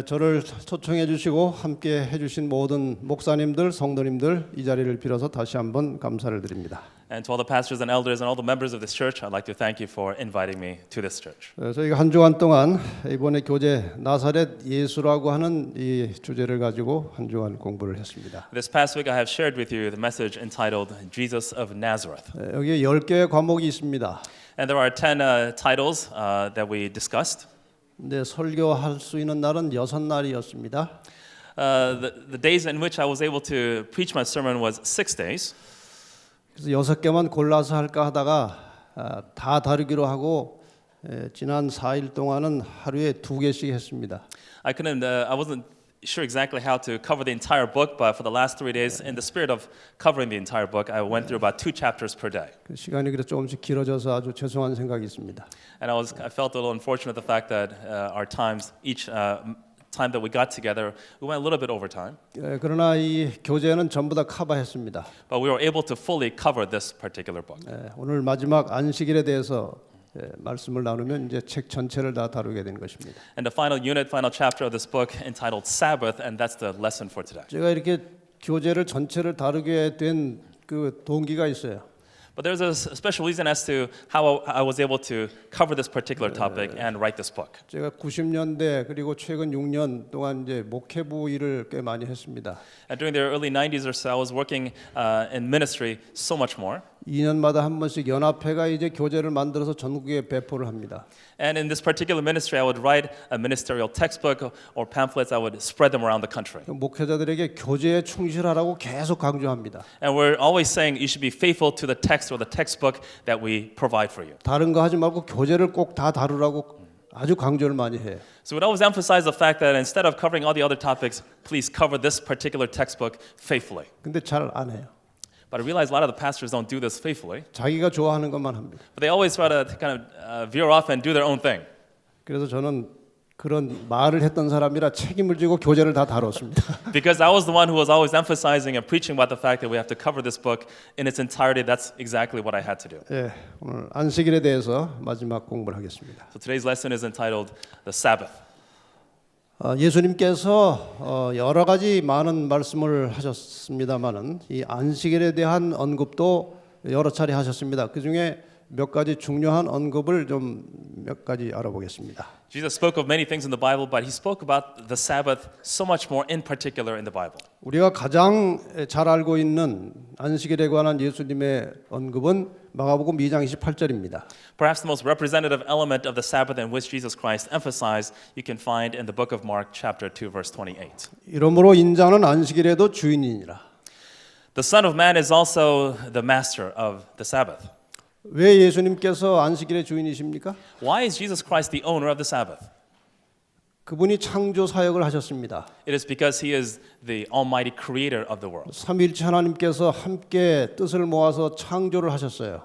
저를 초청해 주시고 함께 해주신 모든 목사님들, 성도님들 이 자리를 빌어서 다시 한번 감사를 드립니다. And to all the pastors and elders and all the members of this church, I'd like to thank you for inviting me to this church. 저희가 한 주간 동안 이번에 교재 나사렛 예수라고 하는 이 주제를 가지고 한 주간 공부를 했습니다. This past week I have shared with you the message entitled Jesus of Nazareth. 여기에 10개의 과목이 있습니다. And there are 10 titles that we discussed. 근데 설교할 수 있는 날은 6날이었습니다. The days in which I was able to preach my sermon was 6 days. 그래서 6개만 골라서 할까 하다가 다 다루기로 하고 지난 4일 동안은 하루에 2개씩 했습니다. I wasn't sure exactly how to cover the entire book, but for the last 3 days, in the spirit of covering the entire book, I went through about 2 chapters per day. 시간이 그래서 조금씩 길어져서 아주 죄송한 생각이 있습니다. And I felt a little unfortunate the fact that our times, each time that we got together, we went a little bit over time. 그러나 이 교재는 전부 다 커버했습니다. But we were able to fully cover this particular book. 오늘 마지막 안식일에 대해서 말씀을 나누면 이제 책 전체를 다 다루게 되는 것입니다. And the final unit, final chapter of this book entitled Sabbath, and that's the lesson for today. 제가 이렇게 교재를 전체를 다루게 된 그 동기가 있어요. But there's a special reason as to how I was able to cover this particular topic and write this book. 제가 90년대 그리고 최근 6년 동안 이제 목회부 일을 꽤 많이 했습니다. And during the early 90s or so, I was working in ministry so much more. 2년마다 한 번씩 연합회가 이제 교재를 만들어서 전국에 배포를 합니다. And in this particular ministry, I would write a ministerial textbook or pamphlets. I would spread them around the country. 목회자들에게 교재에 충실하라고 계속 강조합니다. And we're always saying you should be faithful to the text or the textbook that we provide for you. 다른 거 하지 말고 교재를 꼭 다 다루라고 아주 강조를 많이 해요. So we'd always emphasize the fact that instead of covering all the other topics, please cover this particular textbook faithfully. 근데 잘 안 해요. But I realize a lot of the pastors don't do this faithfully. 자기가 좋아하는 것만 합니다. But they always try to kind of veer off and do their own thing. 그래서 저는 그런 말을 했던 사람이라 책임을 지고 교재를 다 다뤘습니다. Because I was the one who was always emphasizing and preaching about the fact that we have to cover this book in its entirety. That's exactly what I had to do. 예, 오늘 안식일에 대해서 마지막 공부를 하겠습니다. So today's lesson is entitled The Sabbath. 예수님께서 여러 가지 많은 말씀을 하셨습니다마는 이 안식일에 대한 언급도 여러 차례 하셨습니다. 그 중에 몇 가지 중요한 언급을 좀 몇 가지 알아보겠습니다. Jesus spoke of many things in the Bible, but he spoke about the Sabbath so much more in particular in the Bible. 우리가 가장 잘 알고 있는 안식일에 관한 예수님의 언급은 마가복음 2장 28절입니다. Perhaps the most representative element of the Sabbath in which Jesus Christ emphasized you can find in the book of Mark chapter 2 verse 28. 이러므로 인자는 안식일에도 주인이니라. The Son of Man is also the master of the Sabbath. 왜 예수님께서 안식일의 주인이십니까? Why is Jesus Christ the owner of the Sabbath? 그분이 창조 사역을 하셨습니다. It is because he is the almighty creator of the world. 삼위일체 하나님께서 함께 뜻을 모아서 창조를 하셨어요.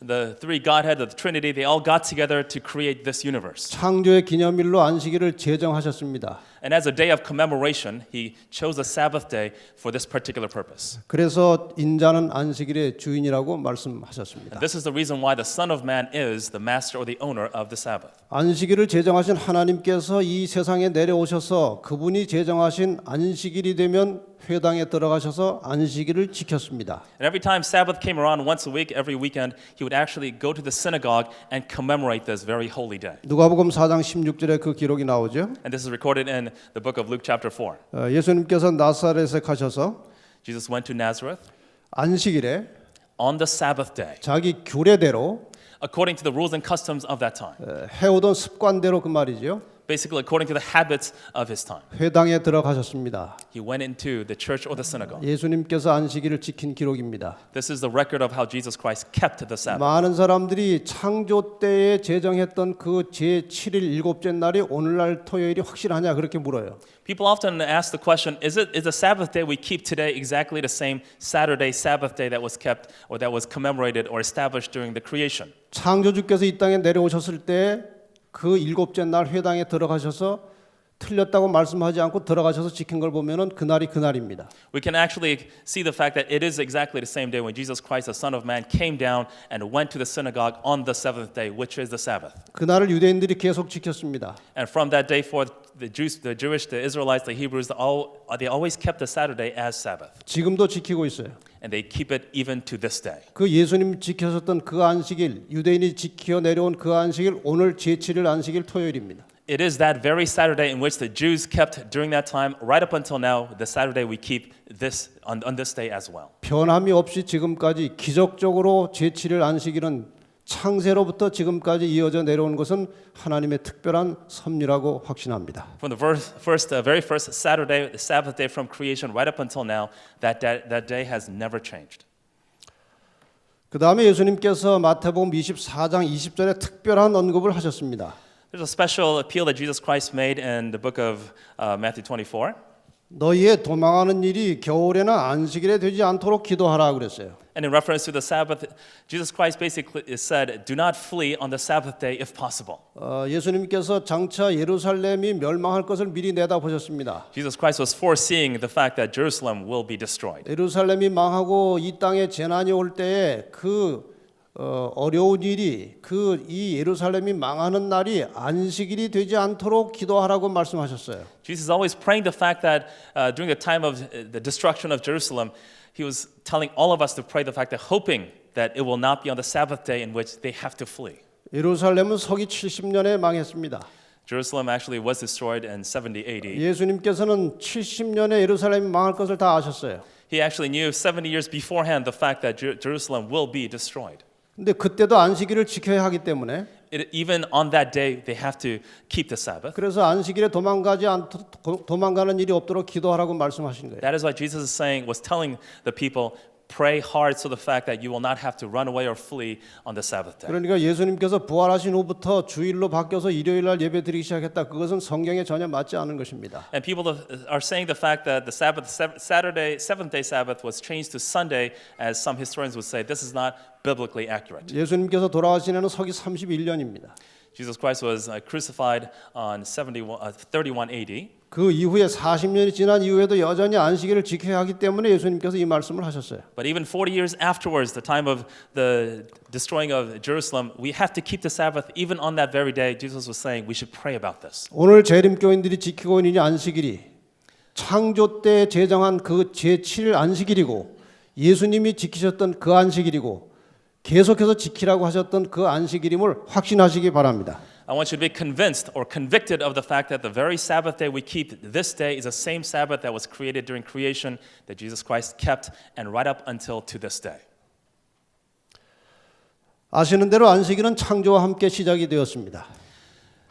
The three Godhead, the Trinity, they all got together to create this universe. 창조의 기념일로 안식일을 제정하셨습니다. And as a day of commemoration, he chose a Sabbath day for this particular purpose. 그래서 인자는 안식일의 주인이라고 말씀하셨습니다. And this is the reason why the Son of Man is the master or the owner of the Sabbath. 안식일을 제정하신 하나님께서 이 세상에 내려오셔서 그분이 제정하신 안식일이 되면 회당에 들어가셔서 안식일을 지켰습니다. And every time Sabbath came around once a week, every weekend, he would actually go to the synagogue and commemorate this very holy day. 누가복음 4장 16절에 그 기록이 나오죠. And this is recorded in the book of Luke chapter 4. 예수님께서 나사렛에 가셔서 Jesus went to Nazareth 안식일에 on the Sabbath day, 자기 규례대로 according to the rules and customs of that time. 해오던 습관대로 그 말이죠. Basically, according to the habits of his time. 회당에 들어가셨습니다. He went into the church or the synagogue. 예수님께서 안식일을 지킨 기록입니다. This is the record of how Jesus Christ kept the Sabbath. 많은 사람들이 창조 때에 제정했던 그 제7일 일곱째 날이 오늘날 토요일이 확실하냐 그렇게 물어요. People often ask the question, is the Sabbath day we keep today exactly the same Saturday Sabbath day that was kept or that was commemorated or established during the creation? 창조주께서 이 땅에 내려오셨을 때 그 일곱째 날 회당에 들어가셔서 틀렸다고 말씀하지 않고 들어가셔서 지킨 걸 보면은 그날이 그날입니다. We can actually see the fact that it is exactly the same day when Jesus Christ, the Son of Man, came down and went to the synagogue on the seventh day, which is the Sabbath. 그날을 유대인들이 계속 지켰습니다. And from that day forth, the Israelites, the Hebrews, they always kept the Saturday as Sabbath, 지금도 지키고 있어요. and they keep it even to this day. 그 예수님 지키셨던 그 안식일, 유대인이 지켜 내려온 그 안식일, 오늘 제7일 안식일 토요일입니다. It is that very Saturday in which the Jews kept during that time, right up until now, the Saturday we keep this on this day as well. 변함이 없이 지금까지 기적적으로 제7일 안식일은 창세로부터 지금까지 이어져 내려온 것은 하나님의 특별한 섭리라고 확신합니다. From the very first Saturday, the Sabbath day from creation, right up until now, that day has never changed. 그 다음에 예수님께서 마태복음 24장 20절에 특별한 언급을 하셨습니다. There's a special appeal that Jesus Christ made in the book of Matthew 24. 너희의 도망하는 일이 겨울에나 안식일에 되지 않도록 기도하라 그랬어요. And in reference to the Sabbath, Jesus Christ basically said, do not flee on the Sabbath day if possible. 예수님께서 장차 예루살렘이 멸망할 것을 미리 내다보셨습니다. Jesus Christ was foreseeing the fact that Jerusalem will be destroyed. 예루살렘이 망하고 이 땅에 재난이 올 때에 그 어려운 일이 이 예루살렘이 망하는 날이 안식일이 되지 않도록 기도하라고 말씀하셨어요. Jesus is always praying the fact that during the time of the destruction of Jerusalem, he was telling all of us to pray the fact that hoping that it will not be on the Sabbath day in which they have to flee. 예루살렘은 서기 70년에 망했습니다. Jerusalem actually was destroyed in 70 AD. 예수님께서는 70년에 예루살렘이 망할 것을 다 아셨어요. He actually knew 70 years beforehand the fact that Jerusalem will be destroyed. 근데 그때도 안식일을 지켜야 하기 때문에 Even on that day, they have to keep the Sabbath. 그래서 안식일에 도망가는 일이 없도록 기도하라고 말씀하신 거예요. That is why Jesus was telling the people, pray hard so the fact that you will not have to run away or flee on the Sabbath day. 그러니까 예수님께서 부활하신 후부터 주일로 바뀌어서 일요일 날 예배 드리기 시작했다. 그것은 성경에 전혀 맞지 않은 것입니다. And people are saying the fact that the seventh day Sabbath was changed to Sunday, as some historians would say, this is not biblically accurate. 예수님께서 돌아가신 해는 서기 31년입니다. Jesus Christ was crucified on 31 AD. 그 이후에 40년이 지난 이후에도 여전히 안식일을 지켜야 하기 때문에 예수님께서 이 말씀을 하셨어요. But even 40 years afterwards, the time of the destroying of Jerusalem, we have to keep the Sabbath. Even on that very day, Jesus was saying we should pray about this. 오늘 재림교인들이 지키고 있는 이 안식일이 창조 때 제정한 그 제7일 안식일이고 예수님이 지키셨던 그 안식일이고 계속해서 지키라고 하셨던 그 안식일임을 확신하시기 바랍니다. I want you to be convinced or convicted of the fact that the very Sabbath day we keep this day is the same Sabbath that was created during creation that Jesus Christ kept and right up until to this day. 아시는 대로 안식일은 창조와 함께 시작이 되었습니다.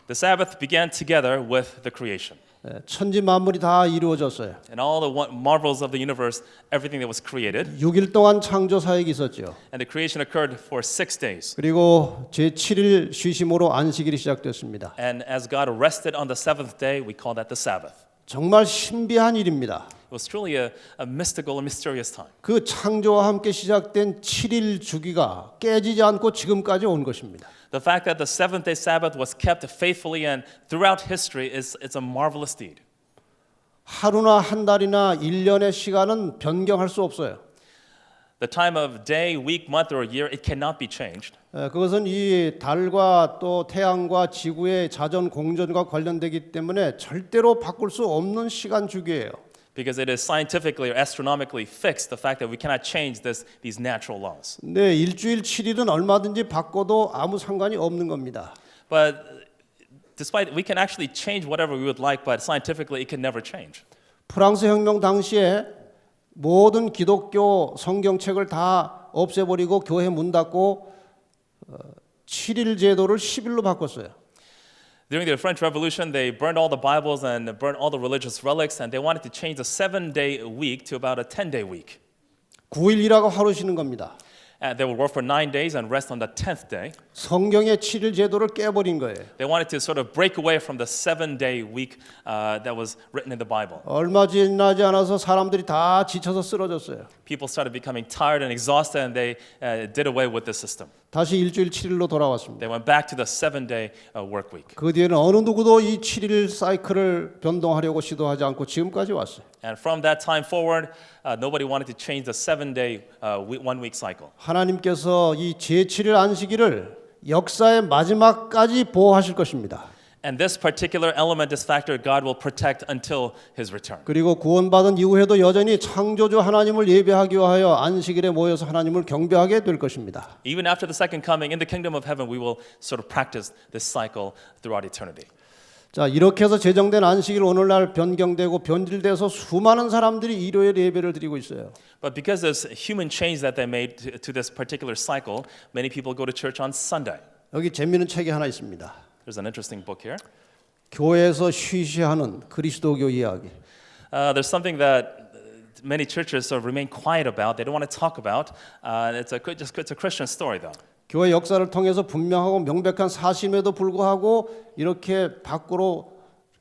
The Sabbath began together with the creation. 천지 만물이 다 이루어졌어요. And all the marvels of the universe, everything that was created. 6일 동안 창조 사역이 있었죠. And the creation occurred for 6 days. 그리고 제7일 쉬심으로 안식일이 시작됐습니다. And as God rested on the seventh day, we call that the Sabbath. 정말 신비한 일입니다. It was truly a mystical and mysterious time. 그 창조와 함께 시작된 7일 주기가 깨지지 않고 지금까지 온 것입니다. The fact that the seventh day Sabbath was kept faithfully and throughout history it's a marvelous deed. 하루나 한 달이나 1년의 시간은 변경할 수 없어요. The time of day, week, month, or year, it cannot be changed. 그것은 이 달과 또 태양과 지구의 자전 공전과 관련되기 때문에 절대로 바꿀 수 없는 시간 주기예요. Because it is scientifically or astronomically fixed, the fact that we cannot change these natural laws. 네, 일주일 7일은 얼마든지 바꿔도 아무 상관이 없는 겁니다. But despite we can actually change whatever we would like, but scientifically it can never change. 프랑스 혁명 당시에 모든 기독교 성경책을 다 없애버리고 교회 문 닫고 7일 제도를 10일로 바꿨어요. During the French Revolution, they burned all the Bibles and burned all the religious relics, and they wanted to change the 7-day week to about a 10-day week. 9일 일하고 하루 쉬는 겁니다. And they would work for 9 days and rest on the 10th day. 성경의 7일 제도를 깨버린 거예요. They wanted to sort of break away from the 7-day week that was written in the Bible. 얼마 지나지 않아서 사람들이 다 지쳐서 쓰러졌어요. People started becoming tired and exhausted, and they did away with the system. 다시 일주일 7일로 돌아왔습니다. They went back to the 7-day work week. 그 뒤에는 어느 누구도 이 7일 사이클을 변동하려고 시도하지 않고 지금까지 왔어요. And from that time forward, nobody wanted to change the 7-day 1-week cycle. 하나님께서 이 제7일 안식일을 역사의 마지막까지 보호하실 것입니다. And this particular element, this factor, God will protect until His return. 그리고 구원받은 이후에도 여전히 창조주 하나님을 예배하기 위하여 안식일에 모여서 하나님을 경배하게 될 것입니다. Even after the second coming, in the kingdom of heaven, we will sort of practice this cycle throughout eternity. 자, 이렇게 해서 제정된 안식일 오늘날 변경되고 변질돼서 수많은 사람들이 일요일 예배를 드리고 있어요. But because there's human change that they made to this particular cycle, many people go to church on Sunday. 여기 재미있는 책이 하나 있습니다. There's an interesting book here. 교회에서 쉬쉬하는 그리스도교 이야기. There's something that many churches sort of remain quiet about. They don't want to talk about. It's a Christian story, though. 교회 역사를 통해서 분명하고 명백한 사실임에도 불구하고 이렇게 밖으로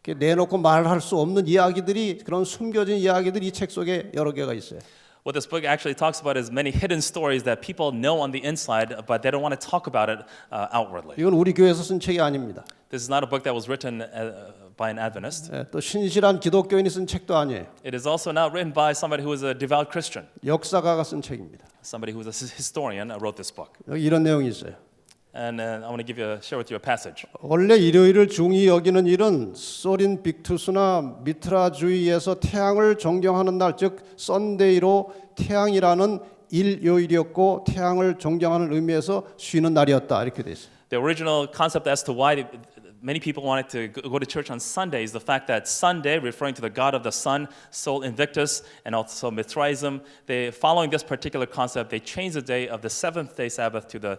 이렇게 내놓고 말할 수 없는 이야기들이 그런 숨겨진 이야기들이 이 책 속에 여러 개가 있어요. What this book actually talks about is many hidden stories that people know on the inside, but they don't want to talk about it outwardly. 이건 우리 교회에서 쓴 책이 아닙니다. This is not a book that was written by an Adventist. 또 신실한 기독교인이 쓴 책도 아니에요. It is also not written by somebody who is a devout Christian. 역사가가 쓴 책입니다. Somebody who is a historian wrote this book. 여기 이런 내용이 있어요. And I want to share with you a passage. 원래 일요일을 중히 여기는 일은 소린 빅투스나 미트라주의에서 태양을 존경하는 날, 즉 썬데이로 태양이라는 일요일이었고 태양을 존경하는 의미에서 쉬는 날이었다 이렇게 돼 있어요. The original concept as to why many people wanted to go to church on Sunday is the fact that Sunday, referring to the god of the sun, Sol Invictus, and also Mithraism, following this particular concept, they changed the day of the seventh day Sabbath to the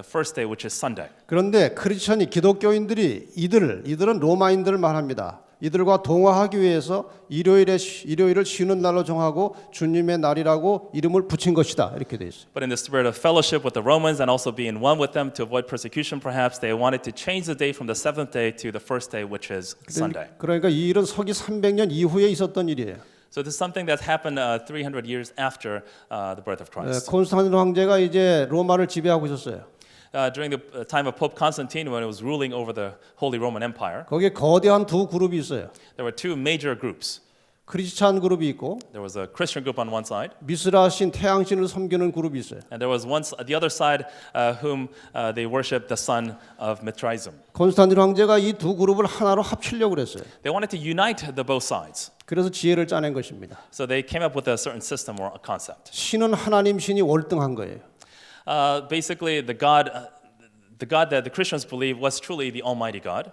first day, which is Sunday. 그런데 크리스천이 기독교인들이 이들은 로마인들을 말합니다. 이들과 동화하기 위해서 일요일을 쉬는 날로 정하고 주님의 날이라고 이름을 붙인 것이다 이렇게 돼 있어요. But in the spirit of fellowship with the Romans and also being one with them to avoid persecution, perhaps they wanted to change the day from the seventh day to the first day, which is Sunday. 그러니까 이 일은 서기 300년 이후에 있었던 일이에요. So this is something that's happened 300 years after the birth of Christ. 콘스탄틴 황제가 이제 로마를 지배하고 있었어요. During the time of Pope Constantine, when it was ruling over the Holy Roman Empire, 거기에 거대한 두 그룹이 있어요. there were two major groups. 크리스찬 그룹이 있고 There was a Christian group on one side, 미스라신 태양신을 섬기는 그룹이 있어요. and there was the other side whom they worshipped the son of Mithraism. 콘스탄틴 황제가 이 두 그룹을 하나로 합치려고 그랬어요. They wanted to unite the both sides. 그래서 지혜를 짜낸 것입니다. So they came up with a certain system or a concept. 신은 하나님 신이 월등한 거예요. Basically, the God that the Christians believe was truly the Almighty God.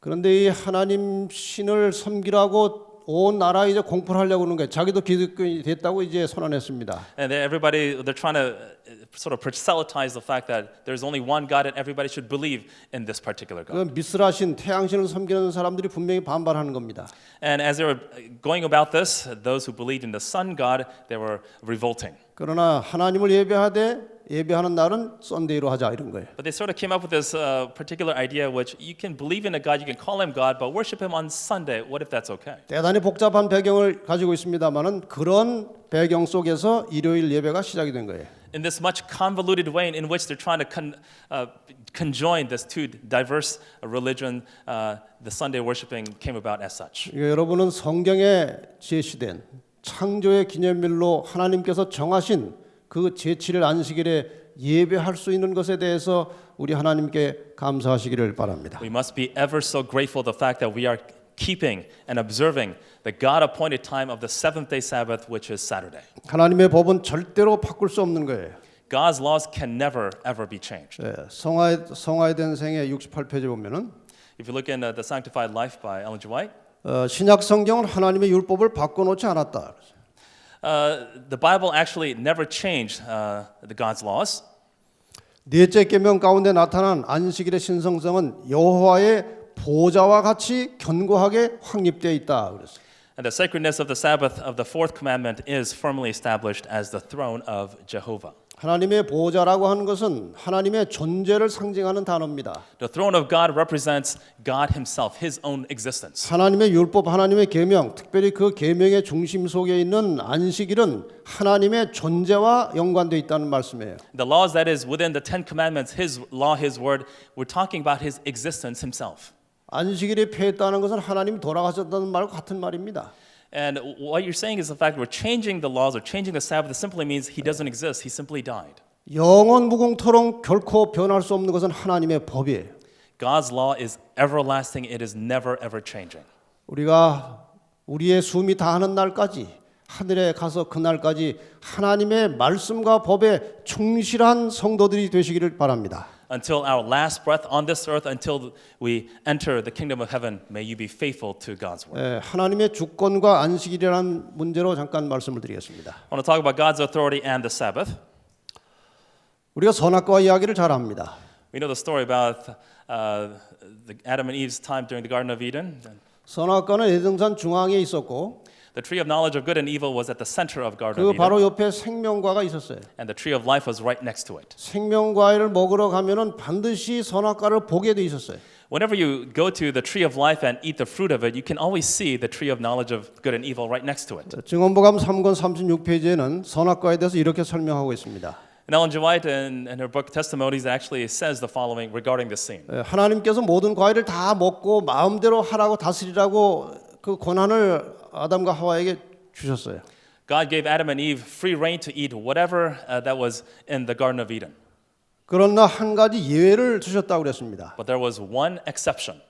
그런데 이 하나님 신을 섬기라고 온 나라에 이제 공포를 하려고 하는 거예요. 자기도 기독교인이 됐다고 이제 선언했습니다. And they're trying to sort of proselytize the fact that there's only one God and everybody should believe in this particular God. 그 미스라신 태양신을 섬기는 사람들이 분명히 반발하는 겁니다. And as they were going about this, those who believed in the Sun God, they were revolting. 그러나 하나님을 예배하는 날은 썬데이로 하자 이런 거예요. But they sort of came up with this particular idea, which you can believe in a God, you can call him God, but worship him on Sunday. What if that's okay? 대단히 복잡한 배경을 가지고 있습니다만은 그런 배경 속에서 일요일 예배가 시작이 된 거예요. In this much convoluted way in which they're trying to conjoin these two diverse religion, the Sunday worshiping came about as such. 여러분은 성경에 제시된 창조의 기념일로 하나님께서 정하신 그 제7일 안식일에 예배할 수 있는 것에 대해서 우리 하나님께 감사하시기를 바랍니다. We must be ever so grateful the fact that we are keeping and observing the God-appointed time of the seventh-day Sabbath, which is Saturday. 하나님의 법은 절대로 바꿀 수 없는 거예요. God's laws can never ever be changed. 성화된 생애 68페이지 보면은 If you look in the Sanctified Life by Ellen G. White, 신약 성경은 하나님의 율법을 바꿔놓지 않았다. the Bible actually never changed the God's laws. 넷째 계명 가운데 나타난 안식일의 신성성은 여호와의 보좌와 같이 견고하게 확립되어 있다. 그랬어요. And the sacredness of the Sabbath of the fourth commandment is firmly established as the throne of Jehovah. 하나님의 보좌라고 하는 것은 하나님의 존재를 상징하는 단어입니다. The throne of God represents God himself, his own existence. 하나님의 율법, 하나님의 계명, 특별히 그 계명의 중심 속에 있는 안식일은 하나님의 존재와 연관되어 있다는 말씀이에요. The laws that is within the Ten Commandments, his law, his word, we're talking about his existence himself. 안식일이 폐했다는 것은 하나님이 돌아가셨다는 말과 같은 말입니다. And what you're saying is the fact we're changing the laws or changing the Sabbath simply means he doesn't exist. He simply died. 영원 무궁토록 결코 변할 수 없는 것은 하나님의 법이에요. God's law is everlasting. It is never ever changing. 우리가 우리의 숨이 다하는 날까지 하늘에 가서 그날까지 하나님의 말씀과 법에 충실한 성도들이 되시기를 바랍니다. Until our last breath on this earth, until we enter the kingdom of heaven, may you be faithful to God's word. 하나님의 주권과 안식일이라는 문제로 잠깐 말씀을 드리겠습니다. I want to talk about God's authority and the Sabbath. 우리가 선악과 이야기를 잘 압니다. We know the story about Adam and Eve's time during the Garden of Eden. 선악과는 에덴산 중앙에 있었고 The tree of knowledge of good and evil was at the center of Garden 그 of Eden, 바로 옆에 생명과가 있었어요. and the tree of life was right next to it. 생명과를 먹으러 가면은 반드시 선악과를 보게 돼 있었어요. Whenever you go to the tree of life and eat the fruit of it, you can always see the tree of knowledge of good and evil right next to it. 증언복음 3권 36페이지에는 선악과에 대해서 이렇게 설명하고 있습니다. And Ellen G. White, in her book Testimonies, actually says the following regarding this scene. 하나님께서 모든 과일을 다 먹고 마음대로 하라고 다스리라고 그 권한을 아담과 하와에게 주셨어요. God gave Adam and Eve free reign to eat whatever that was in the Garden of Eden. 그러나 한 가지 예외를 주셨다고 그랬습니다. But there was one exception.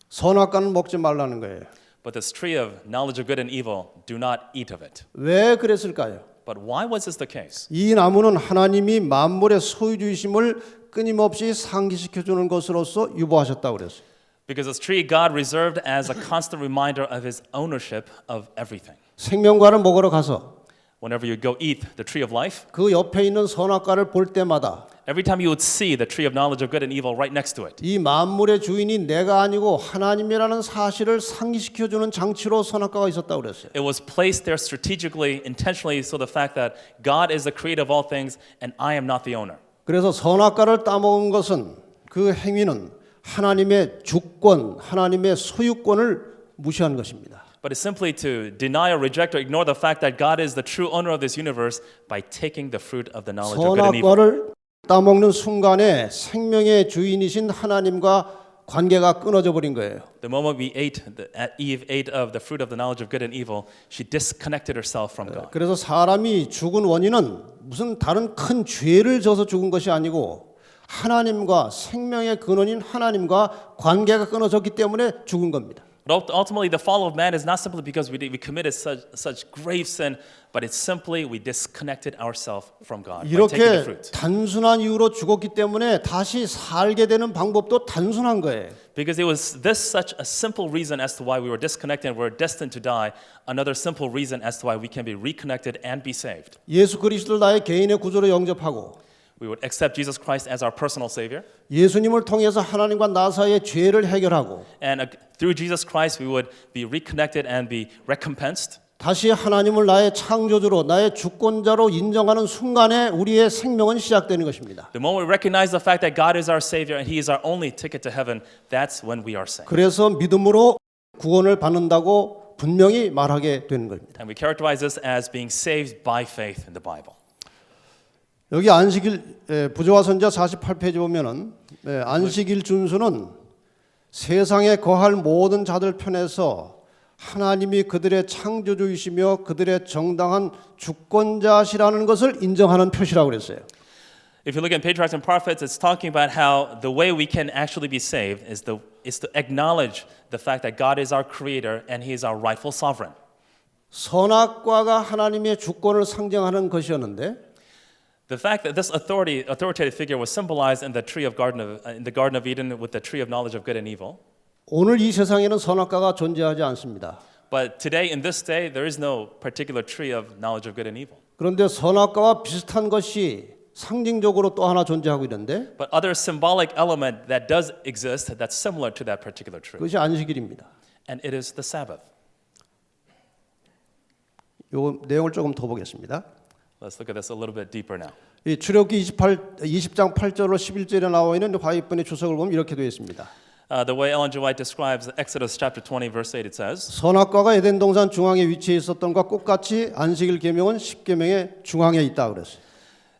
선악과는 먹지 말라는 거예요. But this tree of knowledge of good and evil, do not eat of it. 왜 그랬을까요? But why was this the case? 이 나무는 하나님이 만물의 소유주의심을 끊임없이 상기시켜 주는 것으로서 유보하셨다고 그랬어요. Because this tree God reserved as a constant reminder of his ownership of everything. 생명과를 먹으러 가서 Whenever you go eat the tree of life, 그 옆에 있는 선악과를 볼 때마다 every time you would see the tree of knowledge of good and evil right next to it, 이 만물의 주인이 내가 아니고 하나님이라는 사실을 상기시켜 주는 장치로 선악과가 있었다고 그랬어요. it was placed there strategically, intentionally, so the fact that God is the creator of all things and I am not the owner. 그래서 선악과를 따먹은 것은 그 행위는 하나님의 주권, 하나님의 소유권을 무시한 것입니다. But it's simply to deny or reject or ignore the fact that God is the true owner of this universe by taking the fruit of the knowledge of good and evil. 선악과를 따먹는 순간에 생명의 주인이신 하나님과 관계가 끊어져 버린 거예요. The moment Eve ate of the fruit of the knowledge of good and evil, she disconnected herself from God. 그래서 사람이 죽은 원인은 무슨 다른 큰 죄를 져서 죽은 것이 아니고 하나님과 생명의 근원인 하나님과 관계가 끊어졌기 때문에 죽은 겁니다. But ultimately, the fall of man is not simply because we committed such grave sin, but it's simply we disconnected ourselves from God by taking the 이렇게 fruit. 단순한 이유로 죽었기 때문에 다시 살게 되는 방법도 단순한 거예요. Because it was such a simple reason as to why we were disconnected and were destined to die, another simple reason as to why we can be reconnected and be saved. 예수 그리스도를 나의 개인의 구주로 영접하고 We would accept Jesus Christ as our personal Savior. 예수님을 통해서 하나님과 나 사이의 죄를 해결하고 And through Jesus Christ, we would be reconnected and be recompensed. 다시 하나님을 나의 창조주로 나의 주권자로 인정하는 순간에 우리의 생명은 시작되는 것입니다. The moment we recognize the fact that God is our Savior and He is our only ticket to heaven, that's when we are saved. 그래서 믿음으로 구원을 받는다고 분명히 말하게 되는 겁니다. And we characterize this as being saved by faith in the Bible. 여기 안식일 부조화 선자 48페이지 보면은 안식일 준수는 세상에 거할 모든 자들 편에서 하나님이 그들의 창조주이시며 그들의 정당한 주권자시라는 것을 인정하는 표시라고 그랬어요. If you look at Patriarchs and Prophets, it's talking about how the way we can actually be saved is to acknowledge the fact that God is our creator and He is our rightful sovereign. 선악과가 하나님의 주권을 상징하는 것이었는데 The fact that this authoritative figure was symbolized in the Garden of Eden with the tree of knowledge of good and evil. 오늘 이 세상에는 선악과가 존재하지 않습니다. But today, in this day, there is no particular tree of knowledge of good and evil. 그런데 선악과와 비슷한 것이 상징적으로 또 하나 존재하고 있는데 But other symbolic element that does exist that's similar to that particular tree. 그것이 안식일입니다. And it is the Sabbath. 요 내용을 조금 더 보겠습니다. Let's look at this a little bit deeper now. 이 출애굽기 20장 8절로 11절에 나와 있는 화이번의 주석을 보면 이렇게 되어 있습니다. The way Ellen G. White describes Exodus chapter 20, verse 8, it says, 선악과가 에덴 동산 중앙에 위치해 있었던 것과 똑같이 안식일 계명은 십계명의 중앙에 있다 그랬어요.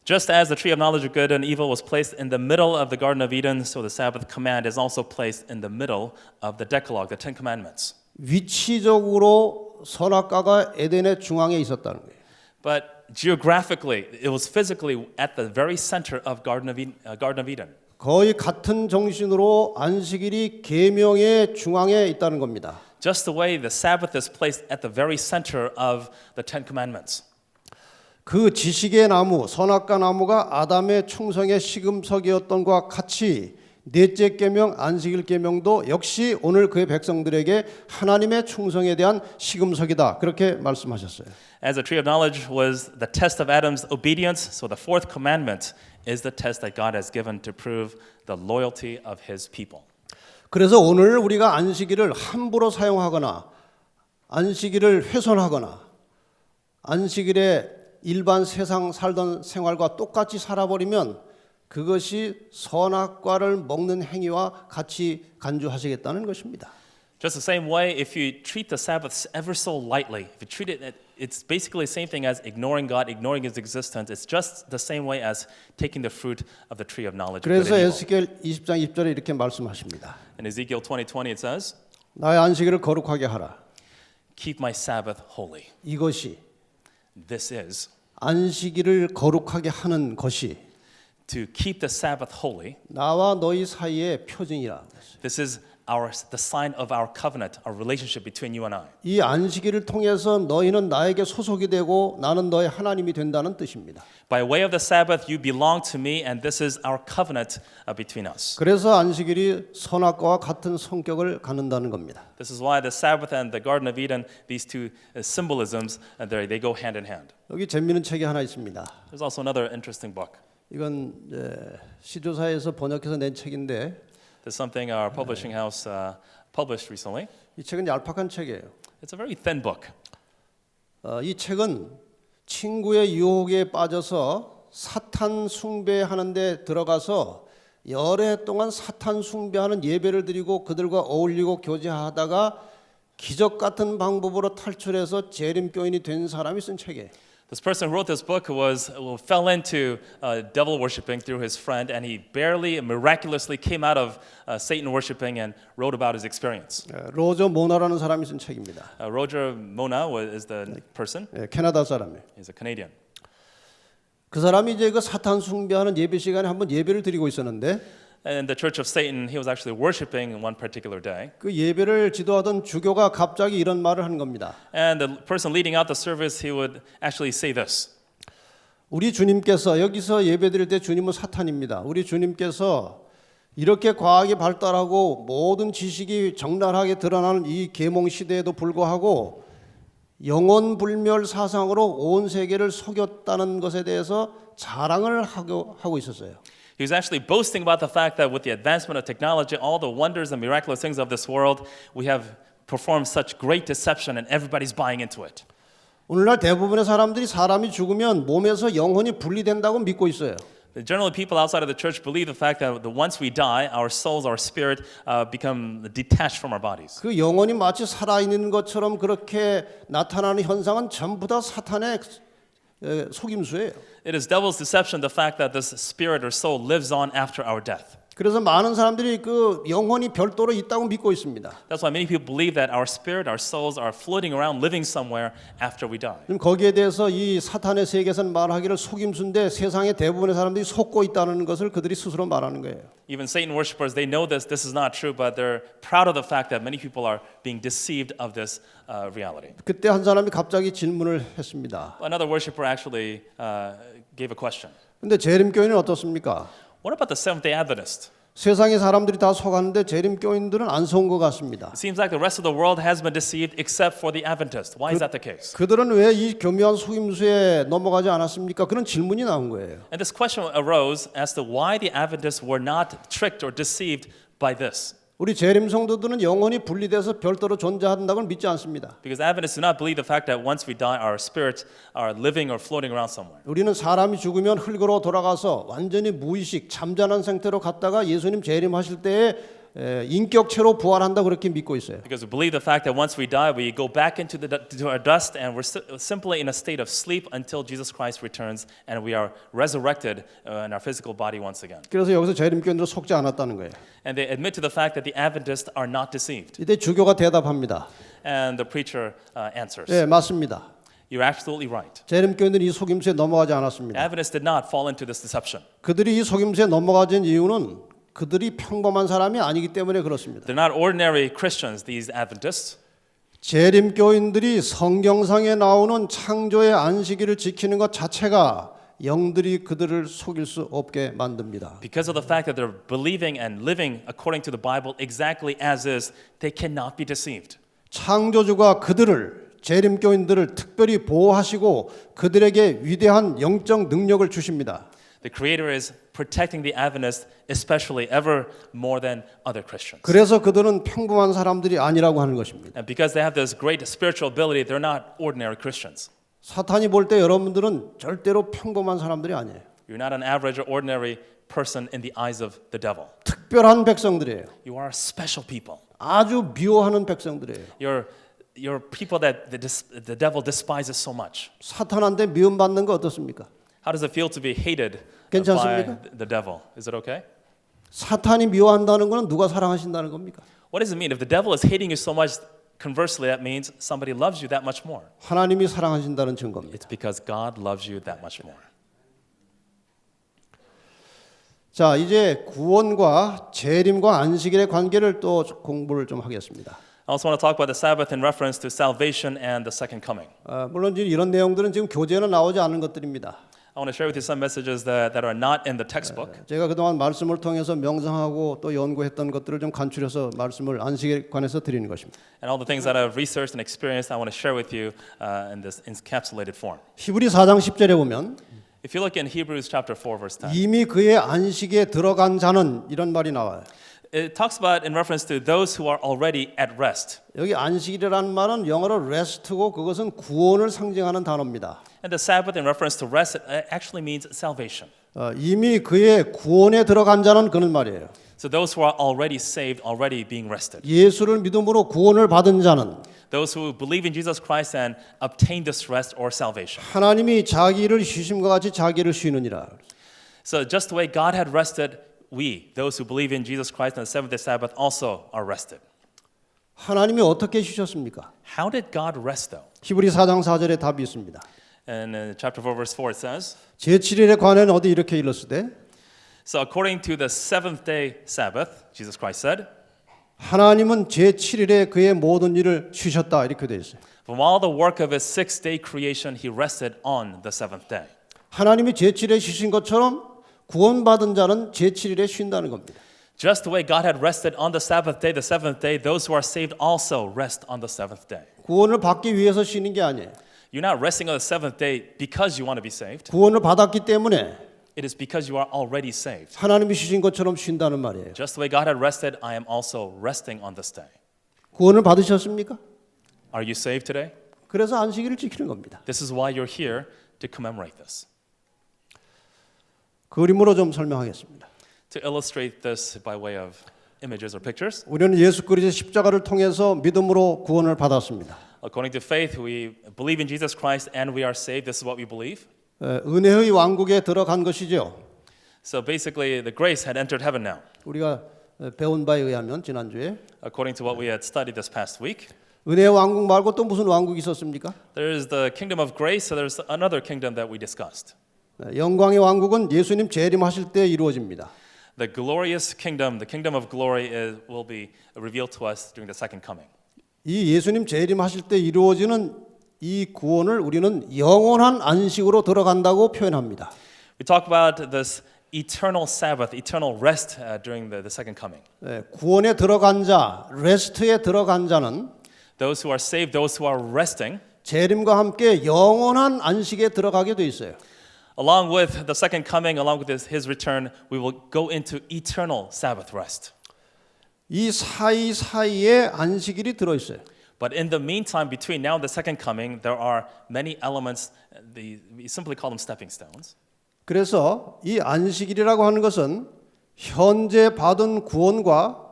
Just as the tree of knowledge of good and evil was placed in the middle of the Garden of Eden, so the Sabbath command is also placed in the middle of the Decalogue, the Ten Commandments. 위치적으로 선악과가 에덴의 중앙에 있었다는 거예요. But geographically, it was physically at the very center of Garden of Eden. 거의 같은 정신으로 안식일이 계명의 중앙에 있다는 겁니다. Just the way the Sabbath is placed at the very center of the Ten Commandments. 그 지식의 나무, 선악과 나무가 아담의 충성의 시금석이었던 것과 같이 넷째 계명 안식일 계명도 역시 오늘 그의 백성들에게 하나님의 충성에 대한 시금석이다. 그렇게 말씀하셨어요. As the tree of knowledge was the test of Adam's obedience, so the fourth commandment is the test that God has given to prove the loyalty of his people. 그래서 오늘 우리가 안식일을 함부로 사용하거나 안식일을 훼손하거나 안식일에 일반 세상 살던 생활과 똑같이 살아버리면 그것이 선악과를 먹는 행위와 같이 간주하시겠다는 것입니다. Just the same way, if you treat the Sabbath ever so lightly, if you treat it, it's basically the same thing as ignoring God, ignoring His existence. It's just the same way as taking the fruit of the tree of knowledge of good 그래서 and evil. 에스겔 20장 20절에 이렇게 말씀하십니다. In Ezekiel 20:20 it says, 나의 안식일을 거룩하게 하라. "Keep my Sabbath holy." 이것이 This is 안식일을 거룩하게 하는 것이 to keep the Sabbath holy. 나와 너희 사이의 표징이라. This is the sign of our covenant, our relationship between you and I. 이 안식일을 통해서 너희는 나에게 소속이 되고 나는 너의 하나님이 된다는 뜻입니다. By way of the Sabbath, you belong to me, and this is our covenant between us. 그래서 안식일이 선악과와 같은 성격을 갖는다는 겁니다. This is why the Sabbath and the Garden of Eden, these two symbolisms, they go hand in hand. 여기 재미있는 책이 하나 있습니다. There's also another interesting book. 이건 시조사에서 번역해서 낸 책인데 There's something our publishing house published recently. 이 책은 얄팍한 책이에요. It's a very thin book. 이 책은 친구의 유혹에 빠져서 사탄 숭배하는 데 들어가서 여러 해 동안 사탄 숭배하는 예배를 드리고 그들과 어울리고 교제하다가 기적 같은 방법으로 탈출해서 재림교인이 된 사람이 쓴 책이에요. This person who wrote this book fell into devil worshiping through his friend, and he barely, miraculously came out of Satan worshiping and wrote about his experience. 로저 모나라는 사람이 쓴 책입니다. Roger Mona is the person. 캐나다 사람이에요. He's a Canadian. 그 사람이 이제 그 사탄 숭배하는 예배 시간에 한번 예배를 드리고 있었는데 In the Church of Satan, he was actually worshiping one particular day. 그 예배를 지도하던 주교가 갑자기 이런 말을 한 겁니다. And the person leading out the service, he would actually say this. 우리 주님께서 여기서 예배드릴 때 주님은 사탄입니다. 우리 주님께서 이렇게 과학이 발달하고 모든 지식이 적나라하게 드러나는 이 계몽 시대에도 불구하고 영원불멸 사상으로 온 세계를 속였다는 것에 대해서 자랑을 하고 있었어요. He was actually boasting about the fact that with the advancement of technology, all the wonders and miraculous things of this world, we have performed such great deception and everybody's buying into it. 오늘날 대부분의 사람들이 사람이 죽으면 몸에서 영혼이 분리된다고 믿고 있어요. Generally, people outside of the church believe the fact that once we die, our souls, our spirit become detached from our bodies. 그 영혼이 마치 살아있는 것처럼 그렇게 나타나는 현상은 전부 다 사탄의 속임수예요. It is devil's deception, the fact that this spirit or soul lives on after our death. 그래서 많은 사람들이 그 영혼이 별도로 있다고 믿고 있습니다. That's why many people believe that our spirit, our souls are floating around, living somewhere after we die. 지금 거기에 대해서 이 사탄의 세계에서는 말하기를 속임수인데 세상의 대부분의 사람들이 속고 있다는 것을 그들이 스스로 말하는 거예요. Even Satan worshippers, they know this is not true, but they're proud of the fact that many people are being deceived of this reality. 그때 한 사람이 갑자기 질문을 했습니다. Another worshiper actually gave a question. 근데 재림교인은 어떻습니까? What about the Seventh-day Adventist? 세상의 사람들이 다 속았는데 재림교인들은 안 속은 것 같습니다. It seems like the rest of the world has been deceived except for the Adventist. Why is that the case? 그들은 왜 이 교묘한 속임수에 넘어가지 않았습니까? 그런 질문이 나온 거예요. And this question arose as to why the Adventists were not tricked or deceived by this. 우리 재림 성도들은 영혼이 분리돼서 별도로 존재한다고 믿지 않습니다. Because Adventists do not believe the fact that once we die, our spirits are living or floating around somewhere. 우리는 사람이 죽으면 흙으로 돌아가서 완전히 무의식, 잠잠한 상태로 갔다가 예수님 재림하실 때에 인격체로 부활한다 그렇게 믿고 있어요. Because we believe the fact that once we die, we go back into our dust and we're simply in a state of sleep until Jesus Christ returns and we are resurrected in our physical body once again. 그래서 여기서 재림교인들 속지 않았다는 거예요. And they admit to the fact that the Adventists are not deceived. 이때 주교가 대답합니다. And the preacher answers. 네, 맞습니다. You're absolutely right. 재림교인들이 이 속임수에 넘어가지 않았습니다. Adventists did not fall into this deception. 그들이 이 속임수에 넘어가진 이유는 그들이 평범한 사람이 아니기 때문에 그렇습니다. They're not ordinary Christians, these Adventists. 재림교인들이 성경상에 나오는 창조의 안식일을 지키는 것 자체가 영들이 그들을 속일 수 없게 만듭니다. Because of the fact that they're believing and living according to the Bible exactly as is, they cannot be deceived. 창조주가 그들을 재림교인들을 특별히 보호하시고 그들에게 위대한 영적 능력을 주십니다. The Creator is protecting the Adventists, especially ever more than other Christians. 그래서 그들은 평범한 사람들이 아니라고 하는 것입니다. And because they have this great spiritual ability, they're not ordinary Christians. 사탄이 볼 때 여러분들은 절대로 평범한 사람들이 아니에요. You're not an average or ordinary person in the eyes of the devil. 특별한 백성들이에요. You are special people. 아주 미워하는 백성들이에요. You're people that the devil despises so much. 사탄한테 미움받는 거 어떻습니까? How does it feel to be hated 괜찮습니까? by the devil? Is it okay? 사탄이 미워한다는 것은 누가 사랑하신다는 겁니까? What does it mean? If the devil is hating you so much, conversely, that means somebody loves you that much more. 하나님이 사랑하신다는 증거입니다. It's because God loves you that much more. 자, 이제 구원과 재림과 안식일의 관계를 또 공부를 좀 하겠습니다. I also want to talk about the Sabbath in reference to salvation and the second coming. 물론 이런 내용들은 지금 교재에는 나오지 않은 것들입니다. I want to share with you some messages that are not in the textbook. 제가 그동안 말씀을 통해서 명상하고 또 연구했던 것들을 좀 간추려서 말씀을 안식에 관해서 드리는 것입니다. And all the things that I've researched and experienced, I want to share with you in this encapsulated form. 히브리 4장 10절에 보면 If you look in Hebrews chapter 4, verse 10, 이미 그의 안식에 들어간 자는 이런 말이 나와요. it talks about in reference to those who are already at rest. 여기 안식일이라는 말은 영어로 rest고 그것은 구원을 상징하는 단어입니다. And the Sabbath in reference to rest it actually means salvation. 이미 그의 구원에 들어간 자는 그런 말이에요. So those who are already saved, already being rested. 예수를 믿음으로 구원을 받은 자는 Those who believe in Jesus Christ and obtain this rest or salvation. 하나님이 자기를 쉬심과 같이 자기를 쉬느니라. So just the way God had rested, we, those who believe in Jesus Christ and the seventh-day Sabbath, also are rested. 하나님이 어떻게 쉬셨습니까? How did God rest though? 히브리 4장 4절에 답이 있습니다. And in chapter 4, verse 4, it says, 제7일에 관해는 어디 이렇게 일렀으되 so according to the seventh-day Sabbath, Jesus Christ said, 하나님은 제7일에 그의 모든 일을 쉬셨다 이렇게 되어 있어요. from all the work of his sixth-day creation, he rested on the seventh day. 하나님이 제7일에 쉬신 것처럼 구원받은 자는 제7일에 쉰다는 겁니다. Just the way God had rested on the Sabbath day, the seventh day, those who are saved also rest on the seventh day. 구원을 받기 위해서 쉬는 게 아니에요. You're not resting on the seventh day because you want to be saved. 구원을 받았기 때문에 It is because you are already saved. 하나님이 쉬신 것처럼 쉰다는 말이에요. Just the way God had rested, I am also resting on this day. 구원을 받으셨습니까? Are you saved today? 그래서 안식일을 지키는 겁니다. This is why you're here to commemorate this. 그림으로 좀 설명하겠습니다. To illustrate this by way of images or pictures, 우리는 예수 그리스도의 십자가를 통해서 믿음으로 구원을 받았습니다. according to faith, we believe in Jesus Christ and we are saved. This is what we believe. 은혜의 왕국에 들어간 것이죠. So basically, the grace had entered heaven now. 우리가 배운 바에 의하면 지난주에 According to what we had studied this past week, 은혜의 왕국 말고 또 무슨 왕국이 있었습니까? there is the kingdom of grace, so there's another kingdom that we discussed. 영광의 왕국은 예수님 재림하실 때 이루어집니다. The glorious kingdom, the kingdom of glory, will be revealed to us during the second coming. 이 예수님 재림하실 때 이루어지는 이 구원을 우리는 영원한 안식으로 들어간다고 표현합니다. We talk about this eternal Sabbath, eternal rest during the second coming. 구원에 들어간 자, 레스트에 들어간 자는 Those who are saved, those who are resting, 재림과 함께 영원한 안식에 들어가게 돼 있어요. along with the second coming, along with his return, we will go into eternal Sabbath rest. 이 사이사이에 안식일이 들어 있어요. But in the meantime, between now and the second coming, there are many elements, we simply call them stepping stones. 그래서 이 안식일이라고 하는 것은 현재 받은 구원과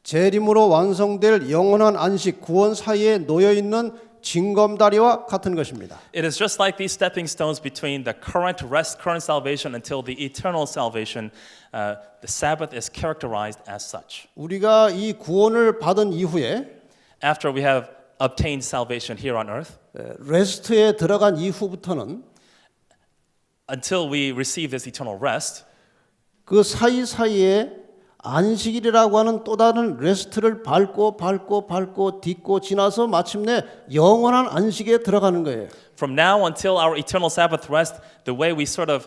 재림으로 완성될 영원한 안식, 구원 사이에 놓여 있는 징검다리와 같은 것입니다. It is just like these stepping stones between the current rest, current salvation until the eternal salvation. The Sabbath is characterized as such. 우리가 이 구원을 받은 이후에 After we have obtained salvation here on earth, 레스트에 들어간 이후부터는 Until we receive this eternal rest, 그 사이사이에 안식일이라고 하는 또 다른 레스트를 밟고 딛고 지나서 마침내 영원한 안식에 들어가는 거예요. from now until our eternal Sabbath rest, the way we sort of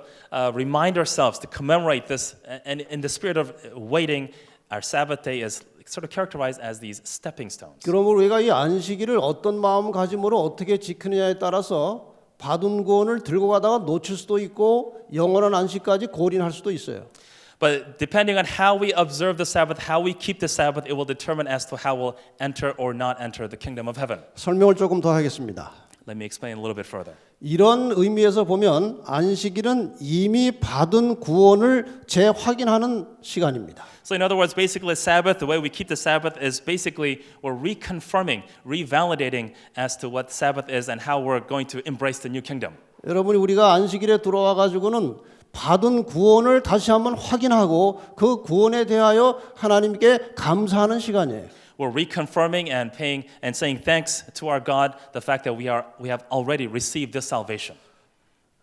remind ourselves to commemorate this, and in the spirit of waiting, our Sabbath day is sort of characterized as these stepping stones. 그러므로 우리가 이 안식일을 어떤 마음가짐으로 어떻게 지키느냐에 따라서 받은 구원을 들고 가다가 놓칠 수도 있고 영원한 안식까지 골인할 수도 있어요. But depending on how we observe the Sabbath, how we keep the Sabbath, it will determine as to how we'll enter or not enter the kingdom of heaven. 설명을 조금 더 하겠습니다. Let me explain a little bit further. 이런 의미에서 보면 안식일은 이미 받은 구원을 재확인하는 시간입니다. So in other words, basically Sabbath, the way we keep the Sabbath is basically we're reconfirming, revalidating as to what Sabbath is and how we're going to embrace the new kingdom. 여러분이 우리가 안식일에 들어와 가지고는 받은 구원을 다시 한번 확인하고 그 구원에 대하여 하나님께 감사하는 시간이에요. We're reconfirming and paying and saying thanks to our God the fact that we have already received this salvation.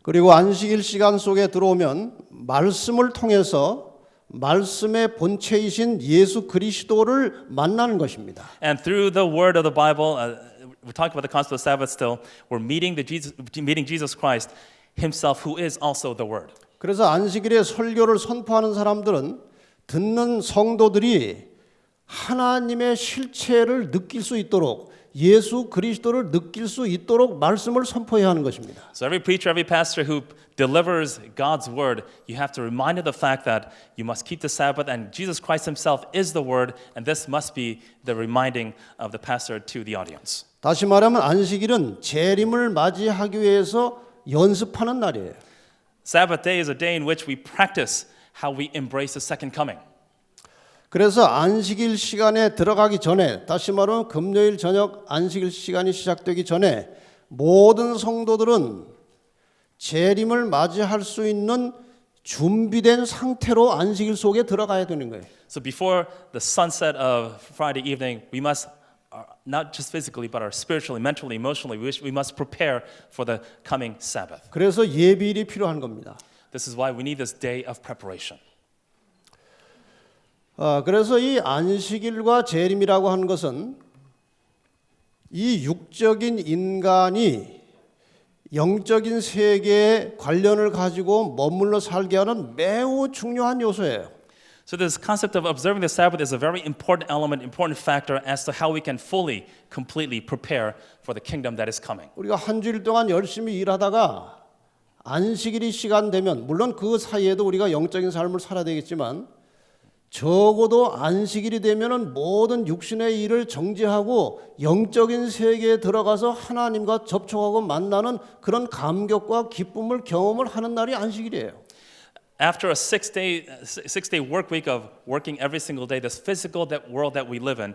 그리고 안식일 시간 속에 들어오면 말씀을 통해서 말씀의 본체이신 예수 그리스도를 만나는 것입니다. And through the word of the Bible, we're talking about the concept of Sabbath still, we're meeting Jesus Christ himself who is also the word. 그래서 안식일에 설교를 선포하는 사람들은 듣는 성도들이 하나님의 실체를 느낄 수 있도록 예수 그리스도를 느낄 수 있도록 말씀을 선포해야 하는 것입니다. So every preacher, every pastor who delivers God's word, you have to remind of the fact that you must keep the Sabbath and Jesus Christ himself is the word and this must be the reminding of the pastor to the audience. 다시 말하면 안식일은 재림을 맞이하기 위해서 연습하는 날이에요. Sabbath day is a day in which we practice how we embrace the second coming. 그래서 안식일 시간에 들어가기 전에 다시 말하면 금요일 저녁 안식일 시간이 시작되기 전에 모든 성도들은 재림을 맞이할 수 있는 준비된 상태로 안식일 속에 들어가야 되는 거예요. So before the sunset of Friday evening, we must not just physically but spiritually, mentally, emotionally, we must prepare for the coming Sabbath. 그래서 예비일이 필요한 겁니다. This is why we need this day of preparation. 그래서 이 안식일과 재림이라고 하는 것은 이 육적인 인간이 영적인 세계에 관련을 가지고 머물러 살게 하는 매우 중요한 요소예요. So this concept of observing the Sabbath is a very important element, important factor as to how we can fully, completely prepare for the kingdom that is coming. 우리가 한 주일 동안 열심히 일하다가 안식일이 시간 되면 물론 그 사이에도 우리가 영적인 삶을 살아야 되겠지만 적어도 안식일이 되면은 모든 육신의 일을 정지하고 영적인 세계에 들어가서 하나님과 접촉하고 만나는 그런 감격과 기쁨을 경험을 하는 날이 안식일이에요. After a six-day work week of working every single day, this physical world that we live in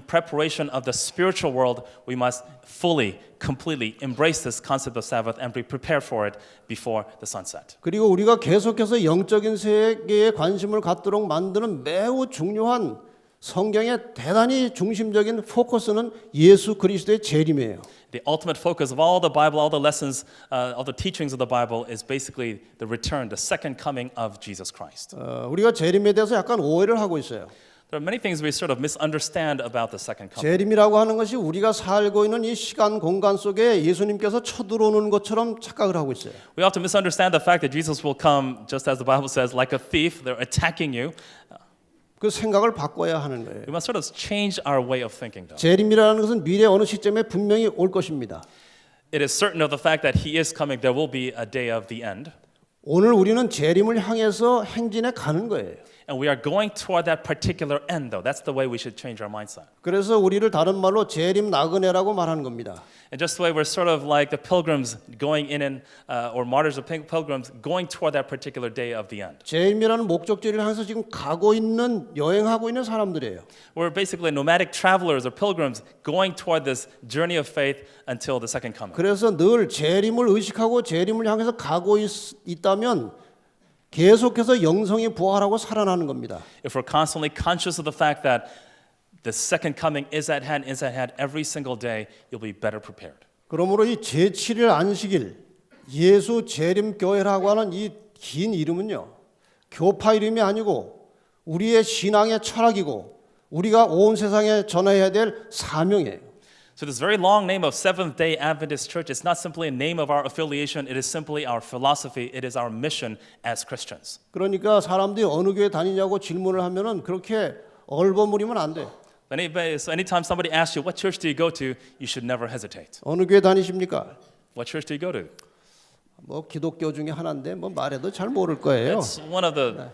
preparation of the spiritual world, we must fully, completely embrace this concept of Sabbath and be prepared for it before the sunset. 그리고 우리가 계속해서 영적인 세계에 관심을 갖도록 만드는 매우 중요한 성경의 대단히 중심적인 포커스는 예수 그리스도의 재림이에요. The ultimate focus of all the Bible, all the lessons, all the teachings of the Bible is basically the return, the second coming of Jesus Christ. 우리가 재림에 대해서 약간 오해를 하고 있어요. There are many things we sort of misunderstand about the second coming. 재림이라고 하는 것이 우리가 살고 있는 이 시간 공간 속에 예수님께서 쳐들어오는 것처럼 착각을 하고 있어요. We often misunderstand the fact that Jesus will come, just as the Bible says, like a thief. They're attacking you. 그 생각을 바꿔야 하는 거예요. We must sort of change our way of thinking, though. 재림이라는 것은 미래 어느 시점에 분명히 올 것입니다. It is certain of the fact that He is coming. There will be a day of the end. 오늘 우리는 재림을 향해서 행진해 가는 거예요. And we are going toward that particular end, though. That's the way we should change our mindset. 그래서 우리를 다른 말로 재림 나그네라고 말하는 겁니다. And just the way we're sort of like the pilgrims going in and, or martyrs of pilgrims going toward that particular day of the end. 재림이라는 목적지를 향해서 지금 가고 있는 여행하고 있는 사람들이에요. We're basically nomadic travelers or pilgrims going toward this journey of faith until the second coming. 그래서 늘 재림을 의식하고 재림을 향해서 가고 있다면 계속해서 영성이 부활하고 살아나는 겁니다. If we're constantly conscious of the fact that the second coming is at hand every single day, you'll be better prepared. 그러므로 이 제7일 안식일 예수 재림교회라고 하는 이 긴 이름은요, 교파 이름이 아니고 우리의 신앙의 철학이고 우리가 온 세상에 전해야 될 사명이에요. So this very long name of Seventh-day Adventist Church is not simply a name of our affiliation. It is simply our philosophy. It is our mission as Christians. 그러니까 사람들이 어느 교회 다니냐고 질문을 하면은 그렇게 얼버무리면 안 돼. So anytime somebody asks you, what church do you go to, you should never hesitate. 어느 교회 다니십니까? What church do you go to? 뭐 기독교 중에 하나인데 뭐 말해도 잘 모를 거예요. It's one of the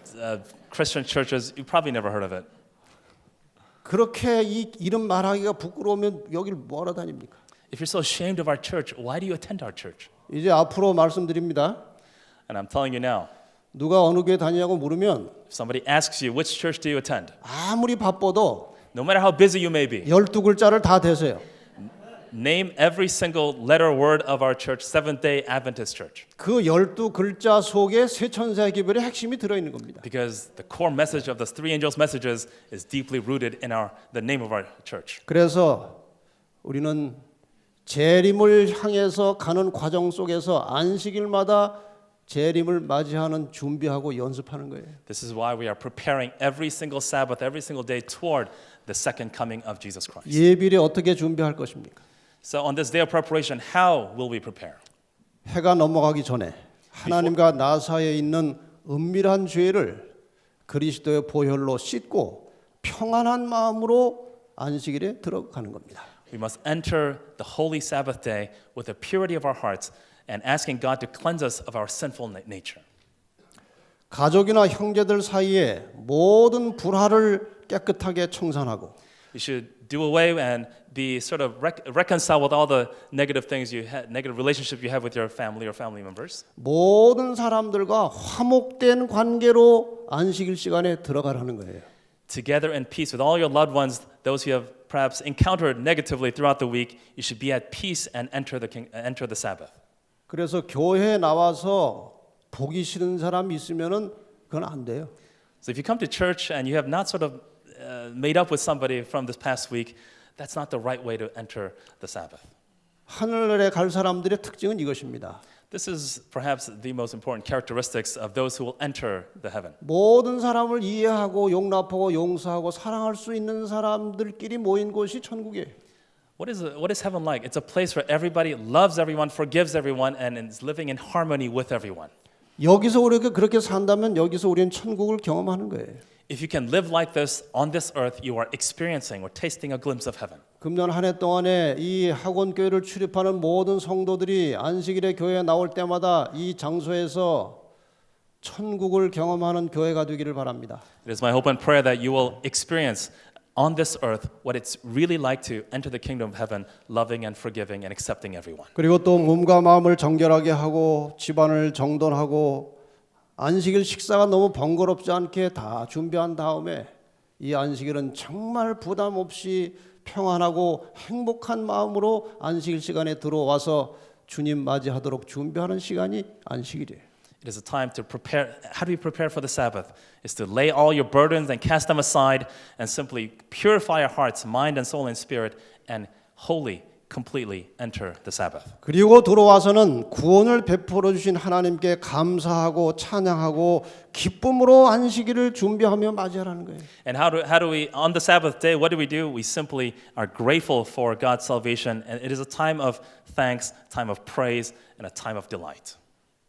Christian churches. You probably never heard of it. 그렇게 이 이름 말하기가 부끄러우면 여길 뭐하러 다닙니까? If you're so ashamed of our church, why do you attend our church? 이제 앞으로 말씀드립니다. And I'm telling you now, 누가 어느 교회 다니냐고 물으면 if somebody asks you, which church do you attend? 아무리 바빠도 No matter how busy you may be, 12글자를 다 대세요. name every single letter word of our church, Seventh-day Adventist Church. 그 12글자 속에 세 천사의 기별의 핵심이 들어있는 겁니다. Because the core message of the three angels' messages is deeply rooted in the name of our church. 그래서 우리는 재림을 향해서 가는 과정 속에서 안식일마다 재림을 맞이하는 준비하고 연습하는 거예요. This is why we are preparing every single Sabbath, every single day toward the second coming of Jesus Christ. 예비를 어떻게 준비할 것입니까? So on this day of preparation, how will we prepare? 해가 넘어가기 전에 하나님과 나 사이에 있는 은밀한 죄를 그리스도의 보혈로 씻고 평안한 마음으로 안식일에 들어가는 겁니다. We must enter the holy Sabbath day with the purity of our hearts and asking God to cleanse us of our sinful nature. 가족이나 형제들 사이에 모든 불화를 깨끗하게 청산하고 You should do away and be sort of reconcile with all the negative things you had, negative relationship you have with your family or family members. 모든 사람들과 화목된 관계로 안식일 시간에 들어가라는 거예요. Together in peace with all your loved ones, those who have perhaps encountered negatively throughout the week, you should be at peace and enter the Sabbath. 그래서 교회에 나와서 보기 싫은 사람이 있으면은 그건 안 돼요. So if you come to church and you have not sort of made up with somebody from this past week, that's not the right way to enter the Sabbath. 하늘에 갈 사람들의 특징은 이것입니다. This is perhaps the most important characteristics of those who will enter the heaven. 모든 사람을 이해하고 용납하고 용서하고 사랑할 수 있는 사람들끼리 모인 곳이 천국이에요. What is heaven like? It's a place where everybody loves everyone, forgives everyone, and is living in harmony with everyone. 여기서 우리가 그렇게 산다면 여기서 우리는 천국을 경험하는 거예요. If you can live like this on this earth, you are experiencing or tasting a glimpse of heaven. 금년 한 해 동안에 이 학원 교회를 출입하는 모든 성도들이 안식일에 교회에 나올 때마다 이 장소에서 천국을 경험하는 교회가 되기를 바랍니다. It is my hope and prayer that you will experience on this earth what it's really like to enter the kingdom of heaven, loving and forgiving and accepting everyone. 그리고 또 몸과 마음을 정결하게 하고 집안을 정돈하고 안식일 식사가 너무 번거롭지 않게 다 준비한 다음에 이 안식일은 정말 부담 없이 평안하고 행복한 마음으로 안식일 시간에 들어와서 주님 맞이하도록 준비하는 시간이 안식일이에요. It is a time to prepare. How do we prepare for the Sabbath? Is to lay all your burdens and cast them aside and simply purify our hearts, mind and soul and spirit and wholly, completely enter the Sabbath. 그리고 들어와서는 구원을 베풀어 주신 하나님께 감사하고 찬양하고 기쁨으로 안식일을 준비하며 맞이하라는 거예요. And how do we, on the Sabbath day, what do? We simply are grateful for God's salvation, and it is a time of thanks, time of praise, and a time of delight.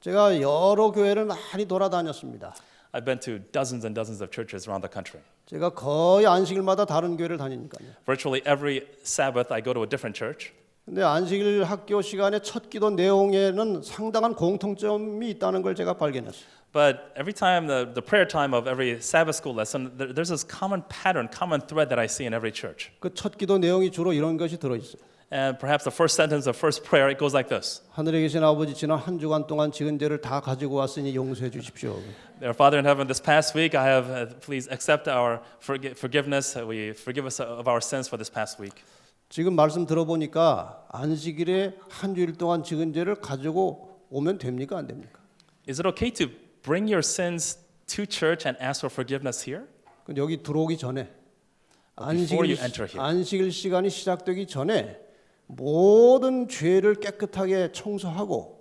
제가 여러 교회를 많이 돌아다녔습니다. I've been to dozens and dozens of churches around the country. 제가 거의 안식일마다 다른 교회를 다니니까요. Virtually every Sabbath, I go to a different church. 근데 안식일 학교 시간의 첫 기도 내용에는 상당한 공통점이 있다는 걸 제가 발견했어요. But every time, the prayer time of every Sabbath school lesson, there's this common pattern, common thread that I see in every church. 그 첫 기도 내용이 주로 이런 것이 들어 있어요. And perhaps the first sentence of first prayer, it goes like this. 하늘에 계신 아버지 지난 한 주간 동안 지은 죄를 다 가지고 왔으니 용서해 주십시오. Our Father in heaven, this past week, I have please accept our forgiveness. We forgive us of our sins for this past week. 지금 말씀 들어보니까 안식일에 한 주일 동안 지은 죄를 가지고 오면 됩니까 안 됩니까? Is it okay to bring your sins to church and ask for forgiveness here? 근데 여기 들어오기 전에 Before you enter here. 안식일 시간이 시작되기 전에 모든 죄를 깨끗하게 청소하고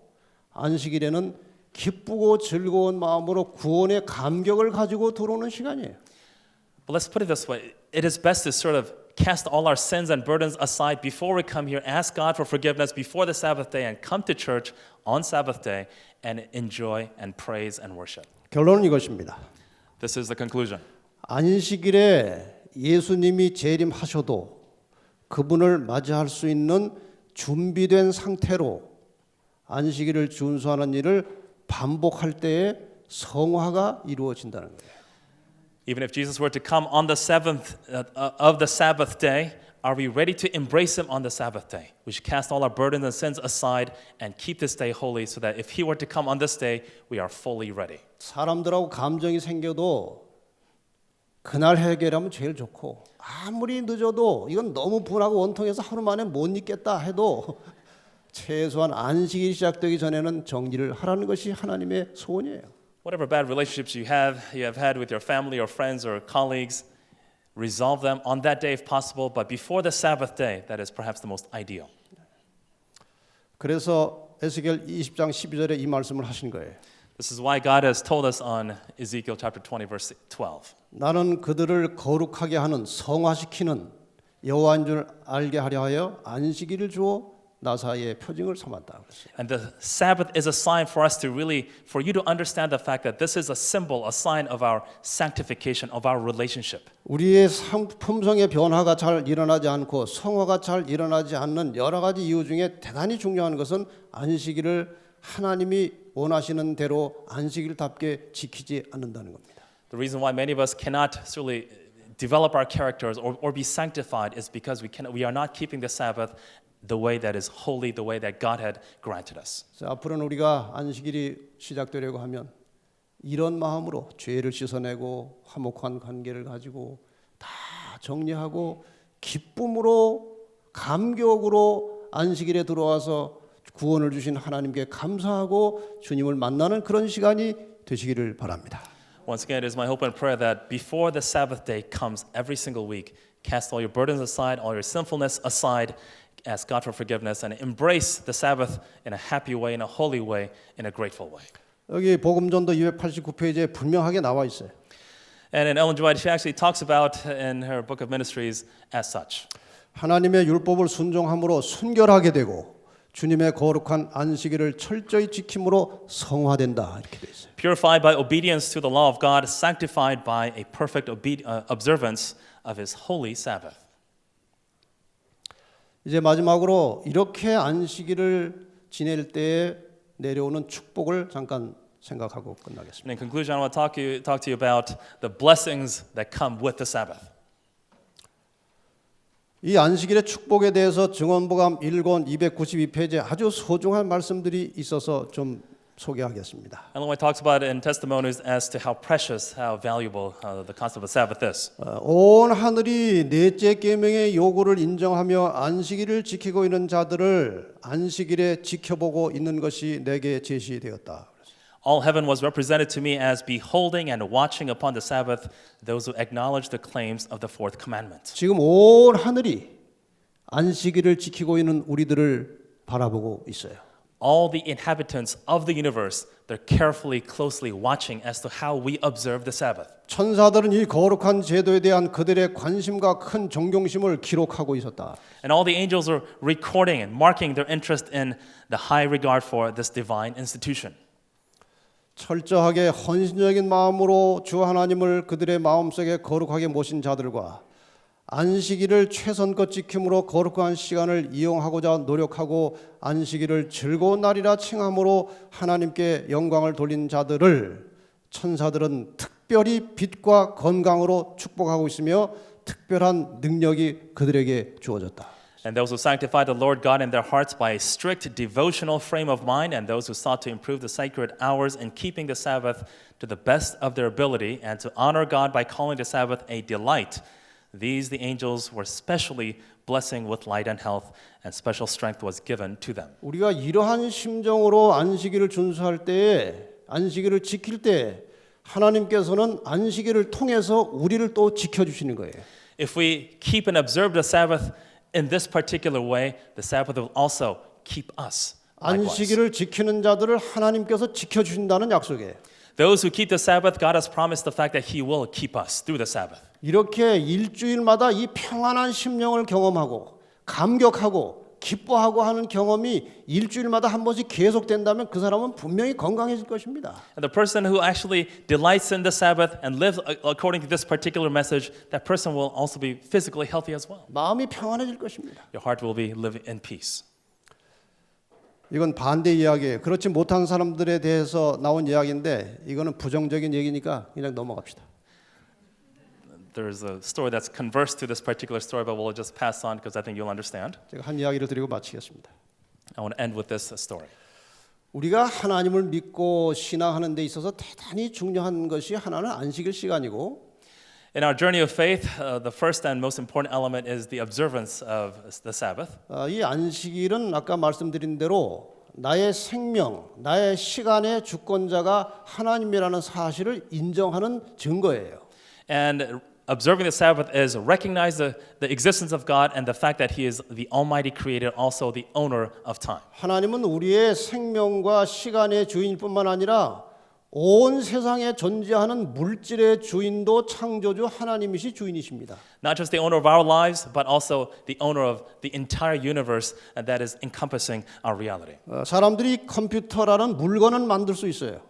안식일에는 기쁘고 즐거운 마음으로 구원의 감격을 가지고 들어오는 시간이에요. But let's put it this way. It is best to sort of cast all our sins and burdens aside before we come here, ask God for forgiveness before the Sabbath day, and come to church on Sabbath day and enjoy and praise and worship. 결론은 이것입니다. This is the conclusion. 안식일에 예수님이 재림하셔도 그분을 맞이할 수 있는 준비된 상태로 안식일을 준수하는 일을 반복할 때에 성화가 이루어진다는 거예요. Even if Jesus were to come on the seventh of the Sabbath day, are we ready to embrace him on the Sabbath day? We should cast all our burdens and sins aside and keep this day holy so that if he were to come on this day, we are fully ready. 사람들하고 감정이 생겨도 그날 해결하면 제일 좋고 아무리 늦어도 이건 너무 분하고 원통해서 하루 만에 못 잊겠다 해도 최소한 안식일이 시작되기 전에는 정리를 하라는 것이 하나님의 소원이에요. Whatever bad relationships you have had with your family or friends or colleagues, resolve them on that day if possible, but before the Sabbath day, that is perhaps the most ideal. 그래서 에스겔 20장 12절에 이 말씀을 하신 거예요. This is why God has told us on Ezekiel chapter 20 verse 12. 나는 그들을 거룩하게 하는 성화시키는 여호와인 줄 알게 하려 하여 안식일을 주어 나사의 표징을 삼았다. And the Sabbath is a sign for us to really, for you to understand the fact that this is a symbol, a sign of our sanctification, of our relationship. 우리의 품성의 변화가 잘 일어나지 않고 성화가 잘 일어나지 않는 여러 가지 이유 중에 대단히 중요한 것은 안식일을 하나님이 원하시는 대로 안식일답게 지키지 않는다는 겁니다. The reason why many of us cannot really develop our characters or be sanctified is because we are not keeping the Sabbath the way that is holy, the way that God had granted us. 앞으로는 우리가 안식일이 시작되려고 하면 이런 마음으로 죄를 씻어내고 화목한 관계를 가지고 다 정리하고 기쁨으로 감격으로 안식일에 들어와서 구원을 주신 하나님께 감사하고 주님을 만나는 그런 시간이 되시기를 바랍니다. Once again, it is my hope and prayer that before the Sabbath day comes every single week, cast all your burdens aside, all your sinfulness aside, ask God for forgiveness, and embrace the Sabbath in a happy way, in a holy way, in a grateful way. 여기 복음전도 289페이지에 분명하게 나와 있어요. And in Ellen G. White, she actually talks about in her book of ministries as such. 하나님의 율법을 순종함으로 순결하게 되고 주님의 거룩한 안식일을 철저히 지킴으로 성화된다 이렇게 돼 있어요. Purified by obedience to the law of God, sanctified by a perfect observance of His holy Sabbath. 이제 마지막으로 이렇게 안식일을 지낼 때에 내려오는 축복을 잠깐 생각하고 끝나겠습니다. And in conclusion, I want to talk to you about the blessings that come with the Sabbath. 이 안식일의 축복에 대해서 증언복음 1권 292페이지에 아주 소중한 말씀들이 있어서 좀 소개하겠습니다. Ellen White talks about it in testimonies as to how precious, how valuable the concept of Sabbath is. 온 하늘이 넷째 계명의 요구를 인정하며 안식일을 지키고 있는 자들을 안식일에 지켜보고 있는 것이 내게 제시되었다. All heaven was represented to me as beholding and watching upon the Sabbath those who acknowledge the claims of the fourth commandment. 지금 온 하늘이 안식일을 지키고 있는 우리들을 바라보고 있어요. All the inhabitants of the universe, they're carefully, closely watching as to how we observe the Sabbath. 천사들은 이 거룩한 제도에 대한 그들의 관심과 큰 존경심을 기록하고 있었다. And all the angels are recording and marking their interest in the high regard for this divine institution. 철저하게 헌신적인 마음으로 주 하나님을 그들의 마음속에 거룩하게 모신 자들과 안식일을 최선껏 지킴으로 거룩한 시간을 이용하고자 노력하고 안식일을 즐거운 날이라 칭함으로 하나님께 영광을 돌린 자들을 천사들은 특별히 빛과 건강으로 축복하고 있으며 특별한 능력이 그들에게 주어졌다. And those who sanctify the Lord God in their hearts by a strict devotional frame of mind, and those who sought to improve the sacred hours in keeping the Sabbath to the best of their ability, and to honor God by calling the Sabbath a delight, these the angels were specially blessing with light and health, and special strength was given to them. 우리가 이러한 심정으로 안식일을 준수할 때에 안식일을 지킬 때 하나님께서는 안식일을 통해서 우리를 또 지켜주시는 거예요. If we keep and observe the Sabbath in this particular way, the Sabbath will also keep us. Likewise. 안식일을 지키는 자들을 하나님께서 지켜주신다는 약속이에요. Those who keep the Sabbath, God has promised the fact that He will keep us through the Sabbath. 이렇게 일주일마다 이 평안한 심령을 경험하고 감격하고 기뻐하고 하는 경험이 일주일마다 한 번씩 계속된다면 그 사람은 분명히 건강해질 것입니다. And the person who actually delights in the Sabbath and lives according to this particular message, that person will also be physically healthy as well. 마음이 평안해질 것입니다. Your heart will be living in peace. 이건 반대 이야기예요. 그렇지 못한 사람들에 대해서 나온 이야기인데 이거는 부정적인 얘기니까 그냥 넘어갑시다. There's a story that's converse to this particular story, but we'll just pass on because I think you'll understand. 제가 한 이야기를 드리고 마치겠습니다. I want to end with this story. 우리가 하나님을 믿고 신앙하는 데 있어서 대단히 중요한 것이 하나는 안식일 시간이고 In our journey of faith, the first and most important element is the observance of the Sabbath. 이 안식일은 아까 말씀드린 대로 나의 생명, 나의 시간의 주권자가 하나님이라는 사실을 인정하는 증거예요. And observing the Sabbath is recognize the existence of God and the fact that He is the Almighty Creator, also the owner of time. 하나님은 우리의 생명과 시간의 주인일 뿐만 아니라 온 세상에 존재하는 물질의 주인도 창조주 하나님이시 주인이십니다. Not just the owner of our lives, but also the owner of the entire universe that is encompassing our reality. 사람들이 컴퓨터라는 물건을 만들 수 있어요.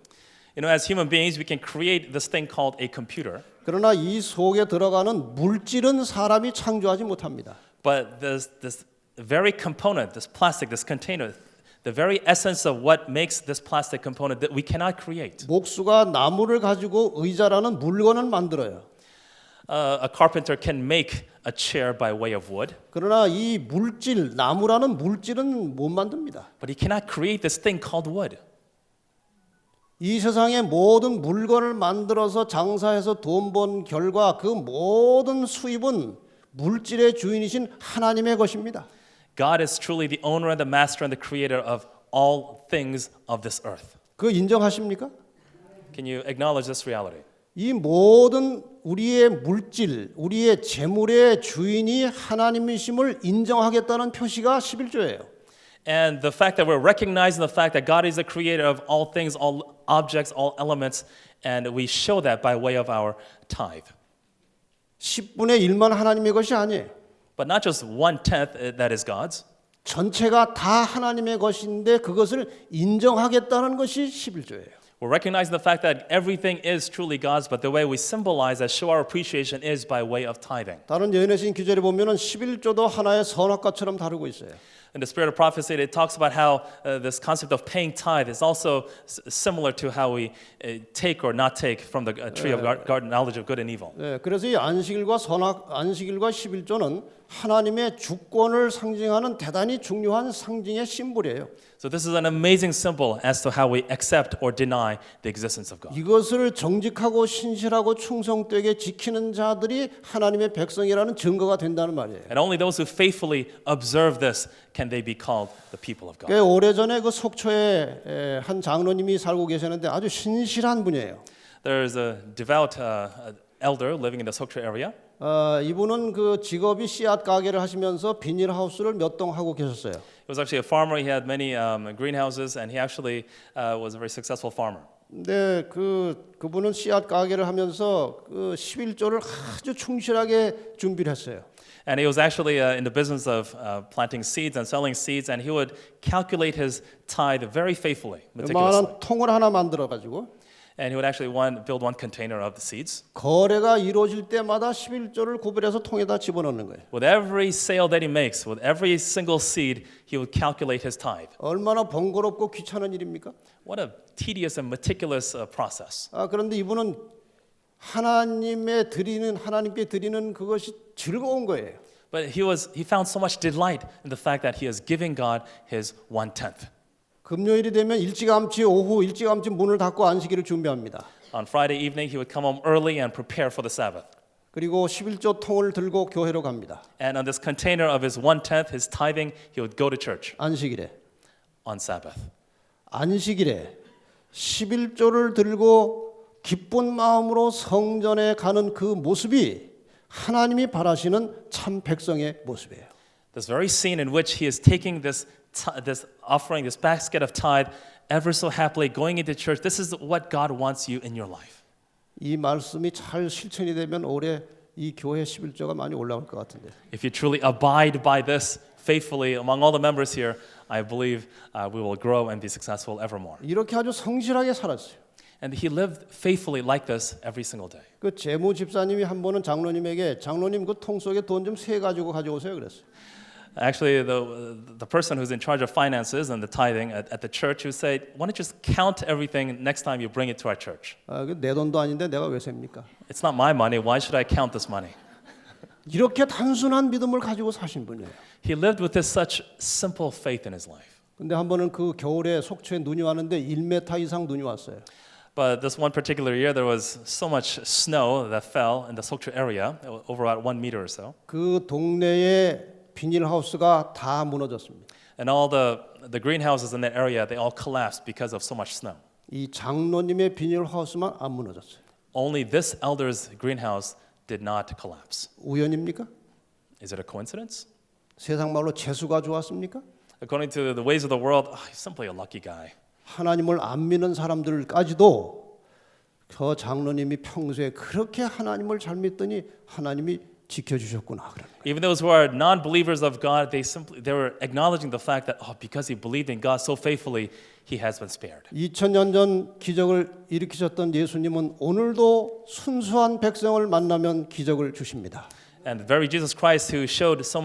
You know, as human beings, we can create this thing called a computer, 그러나 이 속에 들어가는 물질은 사람이 창조하지 못합니다. but this very component, this plastic, this container, the very essence of what makes this plastic component that we cannot create. 목수가 나무를 가지고 의자라는 물건을 만들어요. A carpenter can make a chair by way of wood, 그러나 이 물질, 나무라는 물질은 못 만듭니다. but he cannot create this thing called wood. 이 세상의 모든 물건을 만들어서 장사해서 돈 번 결과 그 모든 수입은 물질의 주인이신 하나님의 것입니다. God is truly the owner and the master and the creator of all things of this earth. 그 인정하십니까? Can you acknowledge this reality? 이 모든 우리의 물질, 우리의 재물의 주인이 하나님이심을 인정하겠다는 표시가 11조예요. And the fact that we're recognizing the fact that God is the creator of all things, all objects, all elements, and we show that by way of our tithe. 10분의 1만 하나님의 것이 아니에요. But not just 1/10 that is God's. 전체가 다 하나님의 것인데 그것을 인정하겠다는 것이 11조예요. We're recognizing the fact that everything is truly God's, but the way we symbolize that, show our appreciation is by way of tithing. 다른 예언의 기절에 보면은 11조도 하나의 선악과처럼 다루고 있어요. In the spirit of prophecy, it talks about how this concept of paying tithe is also similar to how we take or not take from the tree of garden knowledge of good and evil. 네, 그래서 이 안식일과 11조는 하나님의 주권을 상징하는 대단히 중요한 상징의 심볼이에요. So this is an amazing symbol as to how we accept or deny the existence of God. 이것을 정직하고 신실하고 충성되게 지키는 자들이 하나님의 백성이라는 증거가 된다는 말이에요. And only those who faithfully observe this can they be called the people of God. 꽤 오래전에 그 속초에 한 장로님이 살고 계셨는데 아주 신실한 분이에요. There's a devout elder living in the Sokcho area. 이분은 그 직업이 씨앗 가게를 하시면서 비닐하우스를 몇 동 하고 계셨어요. He was actually a farmer. He had many greenhouses, and he actually was a very successful farmer. 근데 그분은 씨앗 가게를 하면서 그 11조를 아주 충실하게 준비를 했어요. And he was actually in the business of planting seeds and selling seeds, and he would calculate his tithe very faithfully, meticulously. 요만한 통을 하나 만들어 가지고 And he would actually build one container of the seeds. 거래가 이루어질 때마다 11조를 구별해서 통에다 집어넣는 거예요. With every sale that he makes, with every single seed, he would calculate his tithe. 얼마나 번거롭고 귀찮은 일입니까? What a tedious and meticulous process. 그런데 이분은 하나님께 드리는 그것이 즐거운 거예요. But he found so much delight in the fact that he is giving God his 1/10. 금요일이 되면 오후 일찌감치 문을 닫고 안식일을 준비합니다. On Friday evening, he would come home early and prepare for the Sabbath. 그리고 11조 통을 들고 교회로 갑니다. And on this container of his 1/10, his tithing, he would go to church 안식일에. on Sabbath. 안식일에 11조를 들고 기쁜 마음으로 성전에 가는 그 모습이 하나님이 바라시는 참 백성의 모습이에요. This very scene in which he is taking this offering, this basket of tithe, ever so happily going into church. This is what God wants you in your life. 이 말씀이 잘 실천이 되면 올해 이 교회 11조가 많이 올라올 것 같은데. If you truly abide by this faithfully among all the members here, I believe we will grow and be successful evermore. 이렇게 아주 성실하게 살았어요. And he lived faithfully like this every single day. 그 재무 집사님이 한 번은 장로님에게 장로님 그 통 속에 돈 좀 세 가지고 가져오세요 그랬어요. Actually, the person who's in charge of finances and the tithing at the church would say, why don't you just count everything next time you bring it to our church? 내 돈도 아닌데 내가 왜 셉니까? It's not my money. Why should I count this money? 이렇게 단순한 믿음을 가지고 사신 분이에요. He lived with this such simple faith in his life. 근데 한 번은 그 겨울에 속초에 눈이 왔는데 1m 이상 눈이 왔어요. But this one particular year, there was so much snow that fell in the Sokcho area, over about 1 meter or so. 그 동네의 비닐하우스가 다 무너졌습니다. And all the greenhouses in that area, they all collapsed because of so much snow. 이 장로님의 비닐하우스만 안 무너졌어요. Only this elder's greenhouse did not collapse. 우연입니까? Is it a coincidence? 세상 말로 재수가 좋았습니까? According to the ways of the world, he's simply a lucky guy. 하나님을 안 믿는 사람들까지도 저 장로님이 평소에 그렇게 하나님을 잘 믿더니 하나님이 지켜주셨구나 그런 거예요. Even those who are non-believers of God, they were acknowledging the fact that because he believed in God so faithfully, he has been spared. 2000년 전 기적을 일으키셨던 예수님은 오늘도 순수한 백성을 만나면 기적을 주십니다. And the very Jesus Christ who showed so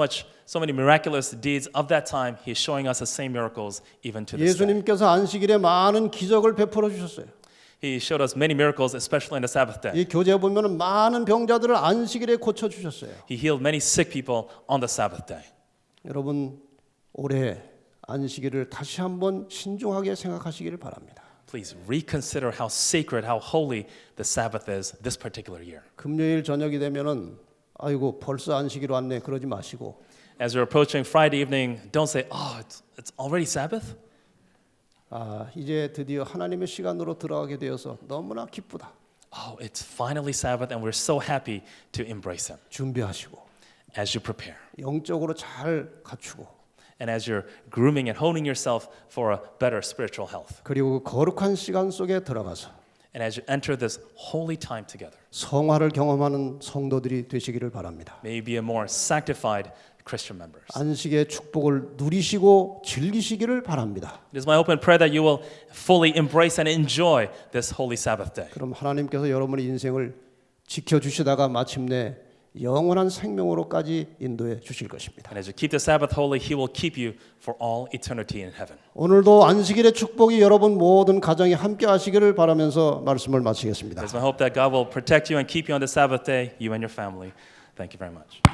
many miraculous deeds of that time, he is showing us the same miracles even to this day. 예수님께서 안식일에 많은 기적을 베풀어 주셨어요. He showed us many miracles, especially on the Sabbath day. 이 교재 보면은 많은 병자들을 안식일에 고쳐 주셨어요. He healed many sick people on the Sabbath day. 여러분 올해 안식일을 다시 한번 신중하게 생각하시기를 바랍니다. Please reconsider how sacred, how holy the Sabbath is this particular year. 금요일 저녁이 되면은 아이고 벌써 안식일 왔네 그러지 마시고 As you're approaching Friday evening, don't say, it's already Sabbath. 이제 드디어 하나님의 시간으로 들어가게 되어서 너무나 기쁘다. It's finally Sabbath and we're so happy to embrace him. 준비하시고 As you prepare 영적으로 잘 갖추고 and as you're grooming and honing yourself for a better spiritual health. 그리고 거룩한 시간 속에 들어가서 And as you enter this holy time together, 성화를 경험하는 성도들이 되시기를 바랍니다. may you be a more sanctified Christian members. 안식의 축복을 누리시고 즐기시기를 바랍니다. It is my open prayer that you will fully embrace and enjoy this holy Sabbath day. 그럼 하나님께서 여러분의 인생을 지켜주시다가 마침내 영원한 생명으로까지 인도해 주실 것입니다. And as you keep the Sabbath holy, He will keep you for all eternity in heaven. 오늘도 안식일의 축복이 여러분 모든 가정에 함께 하시기를 바라면서 말씀을 마치겠습니다. It is my hope that God will protect you and keep you on the Sabbath day, you and your family. Thank you very much.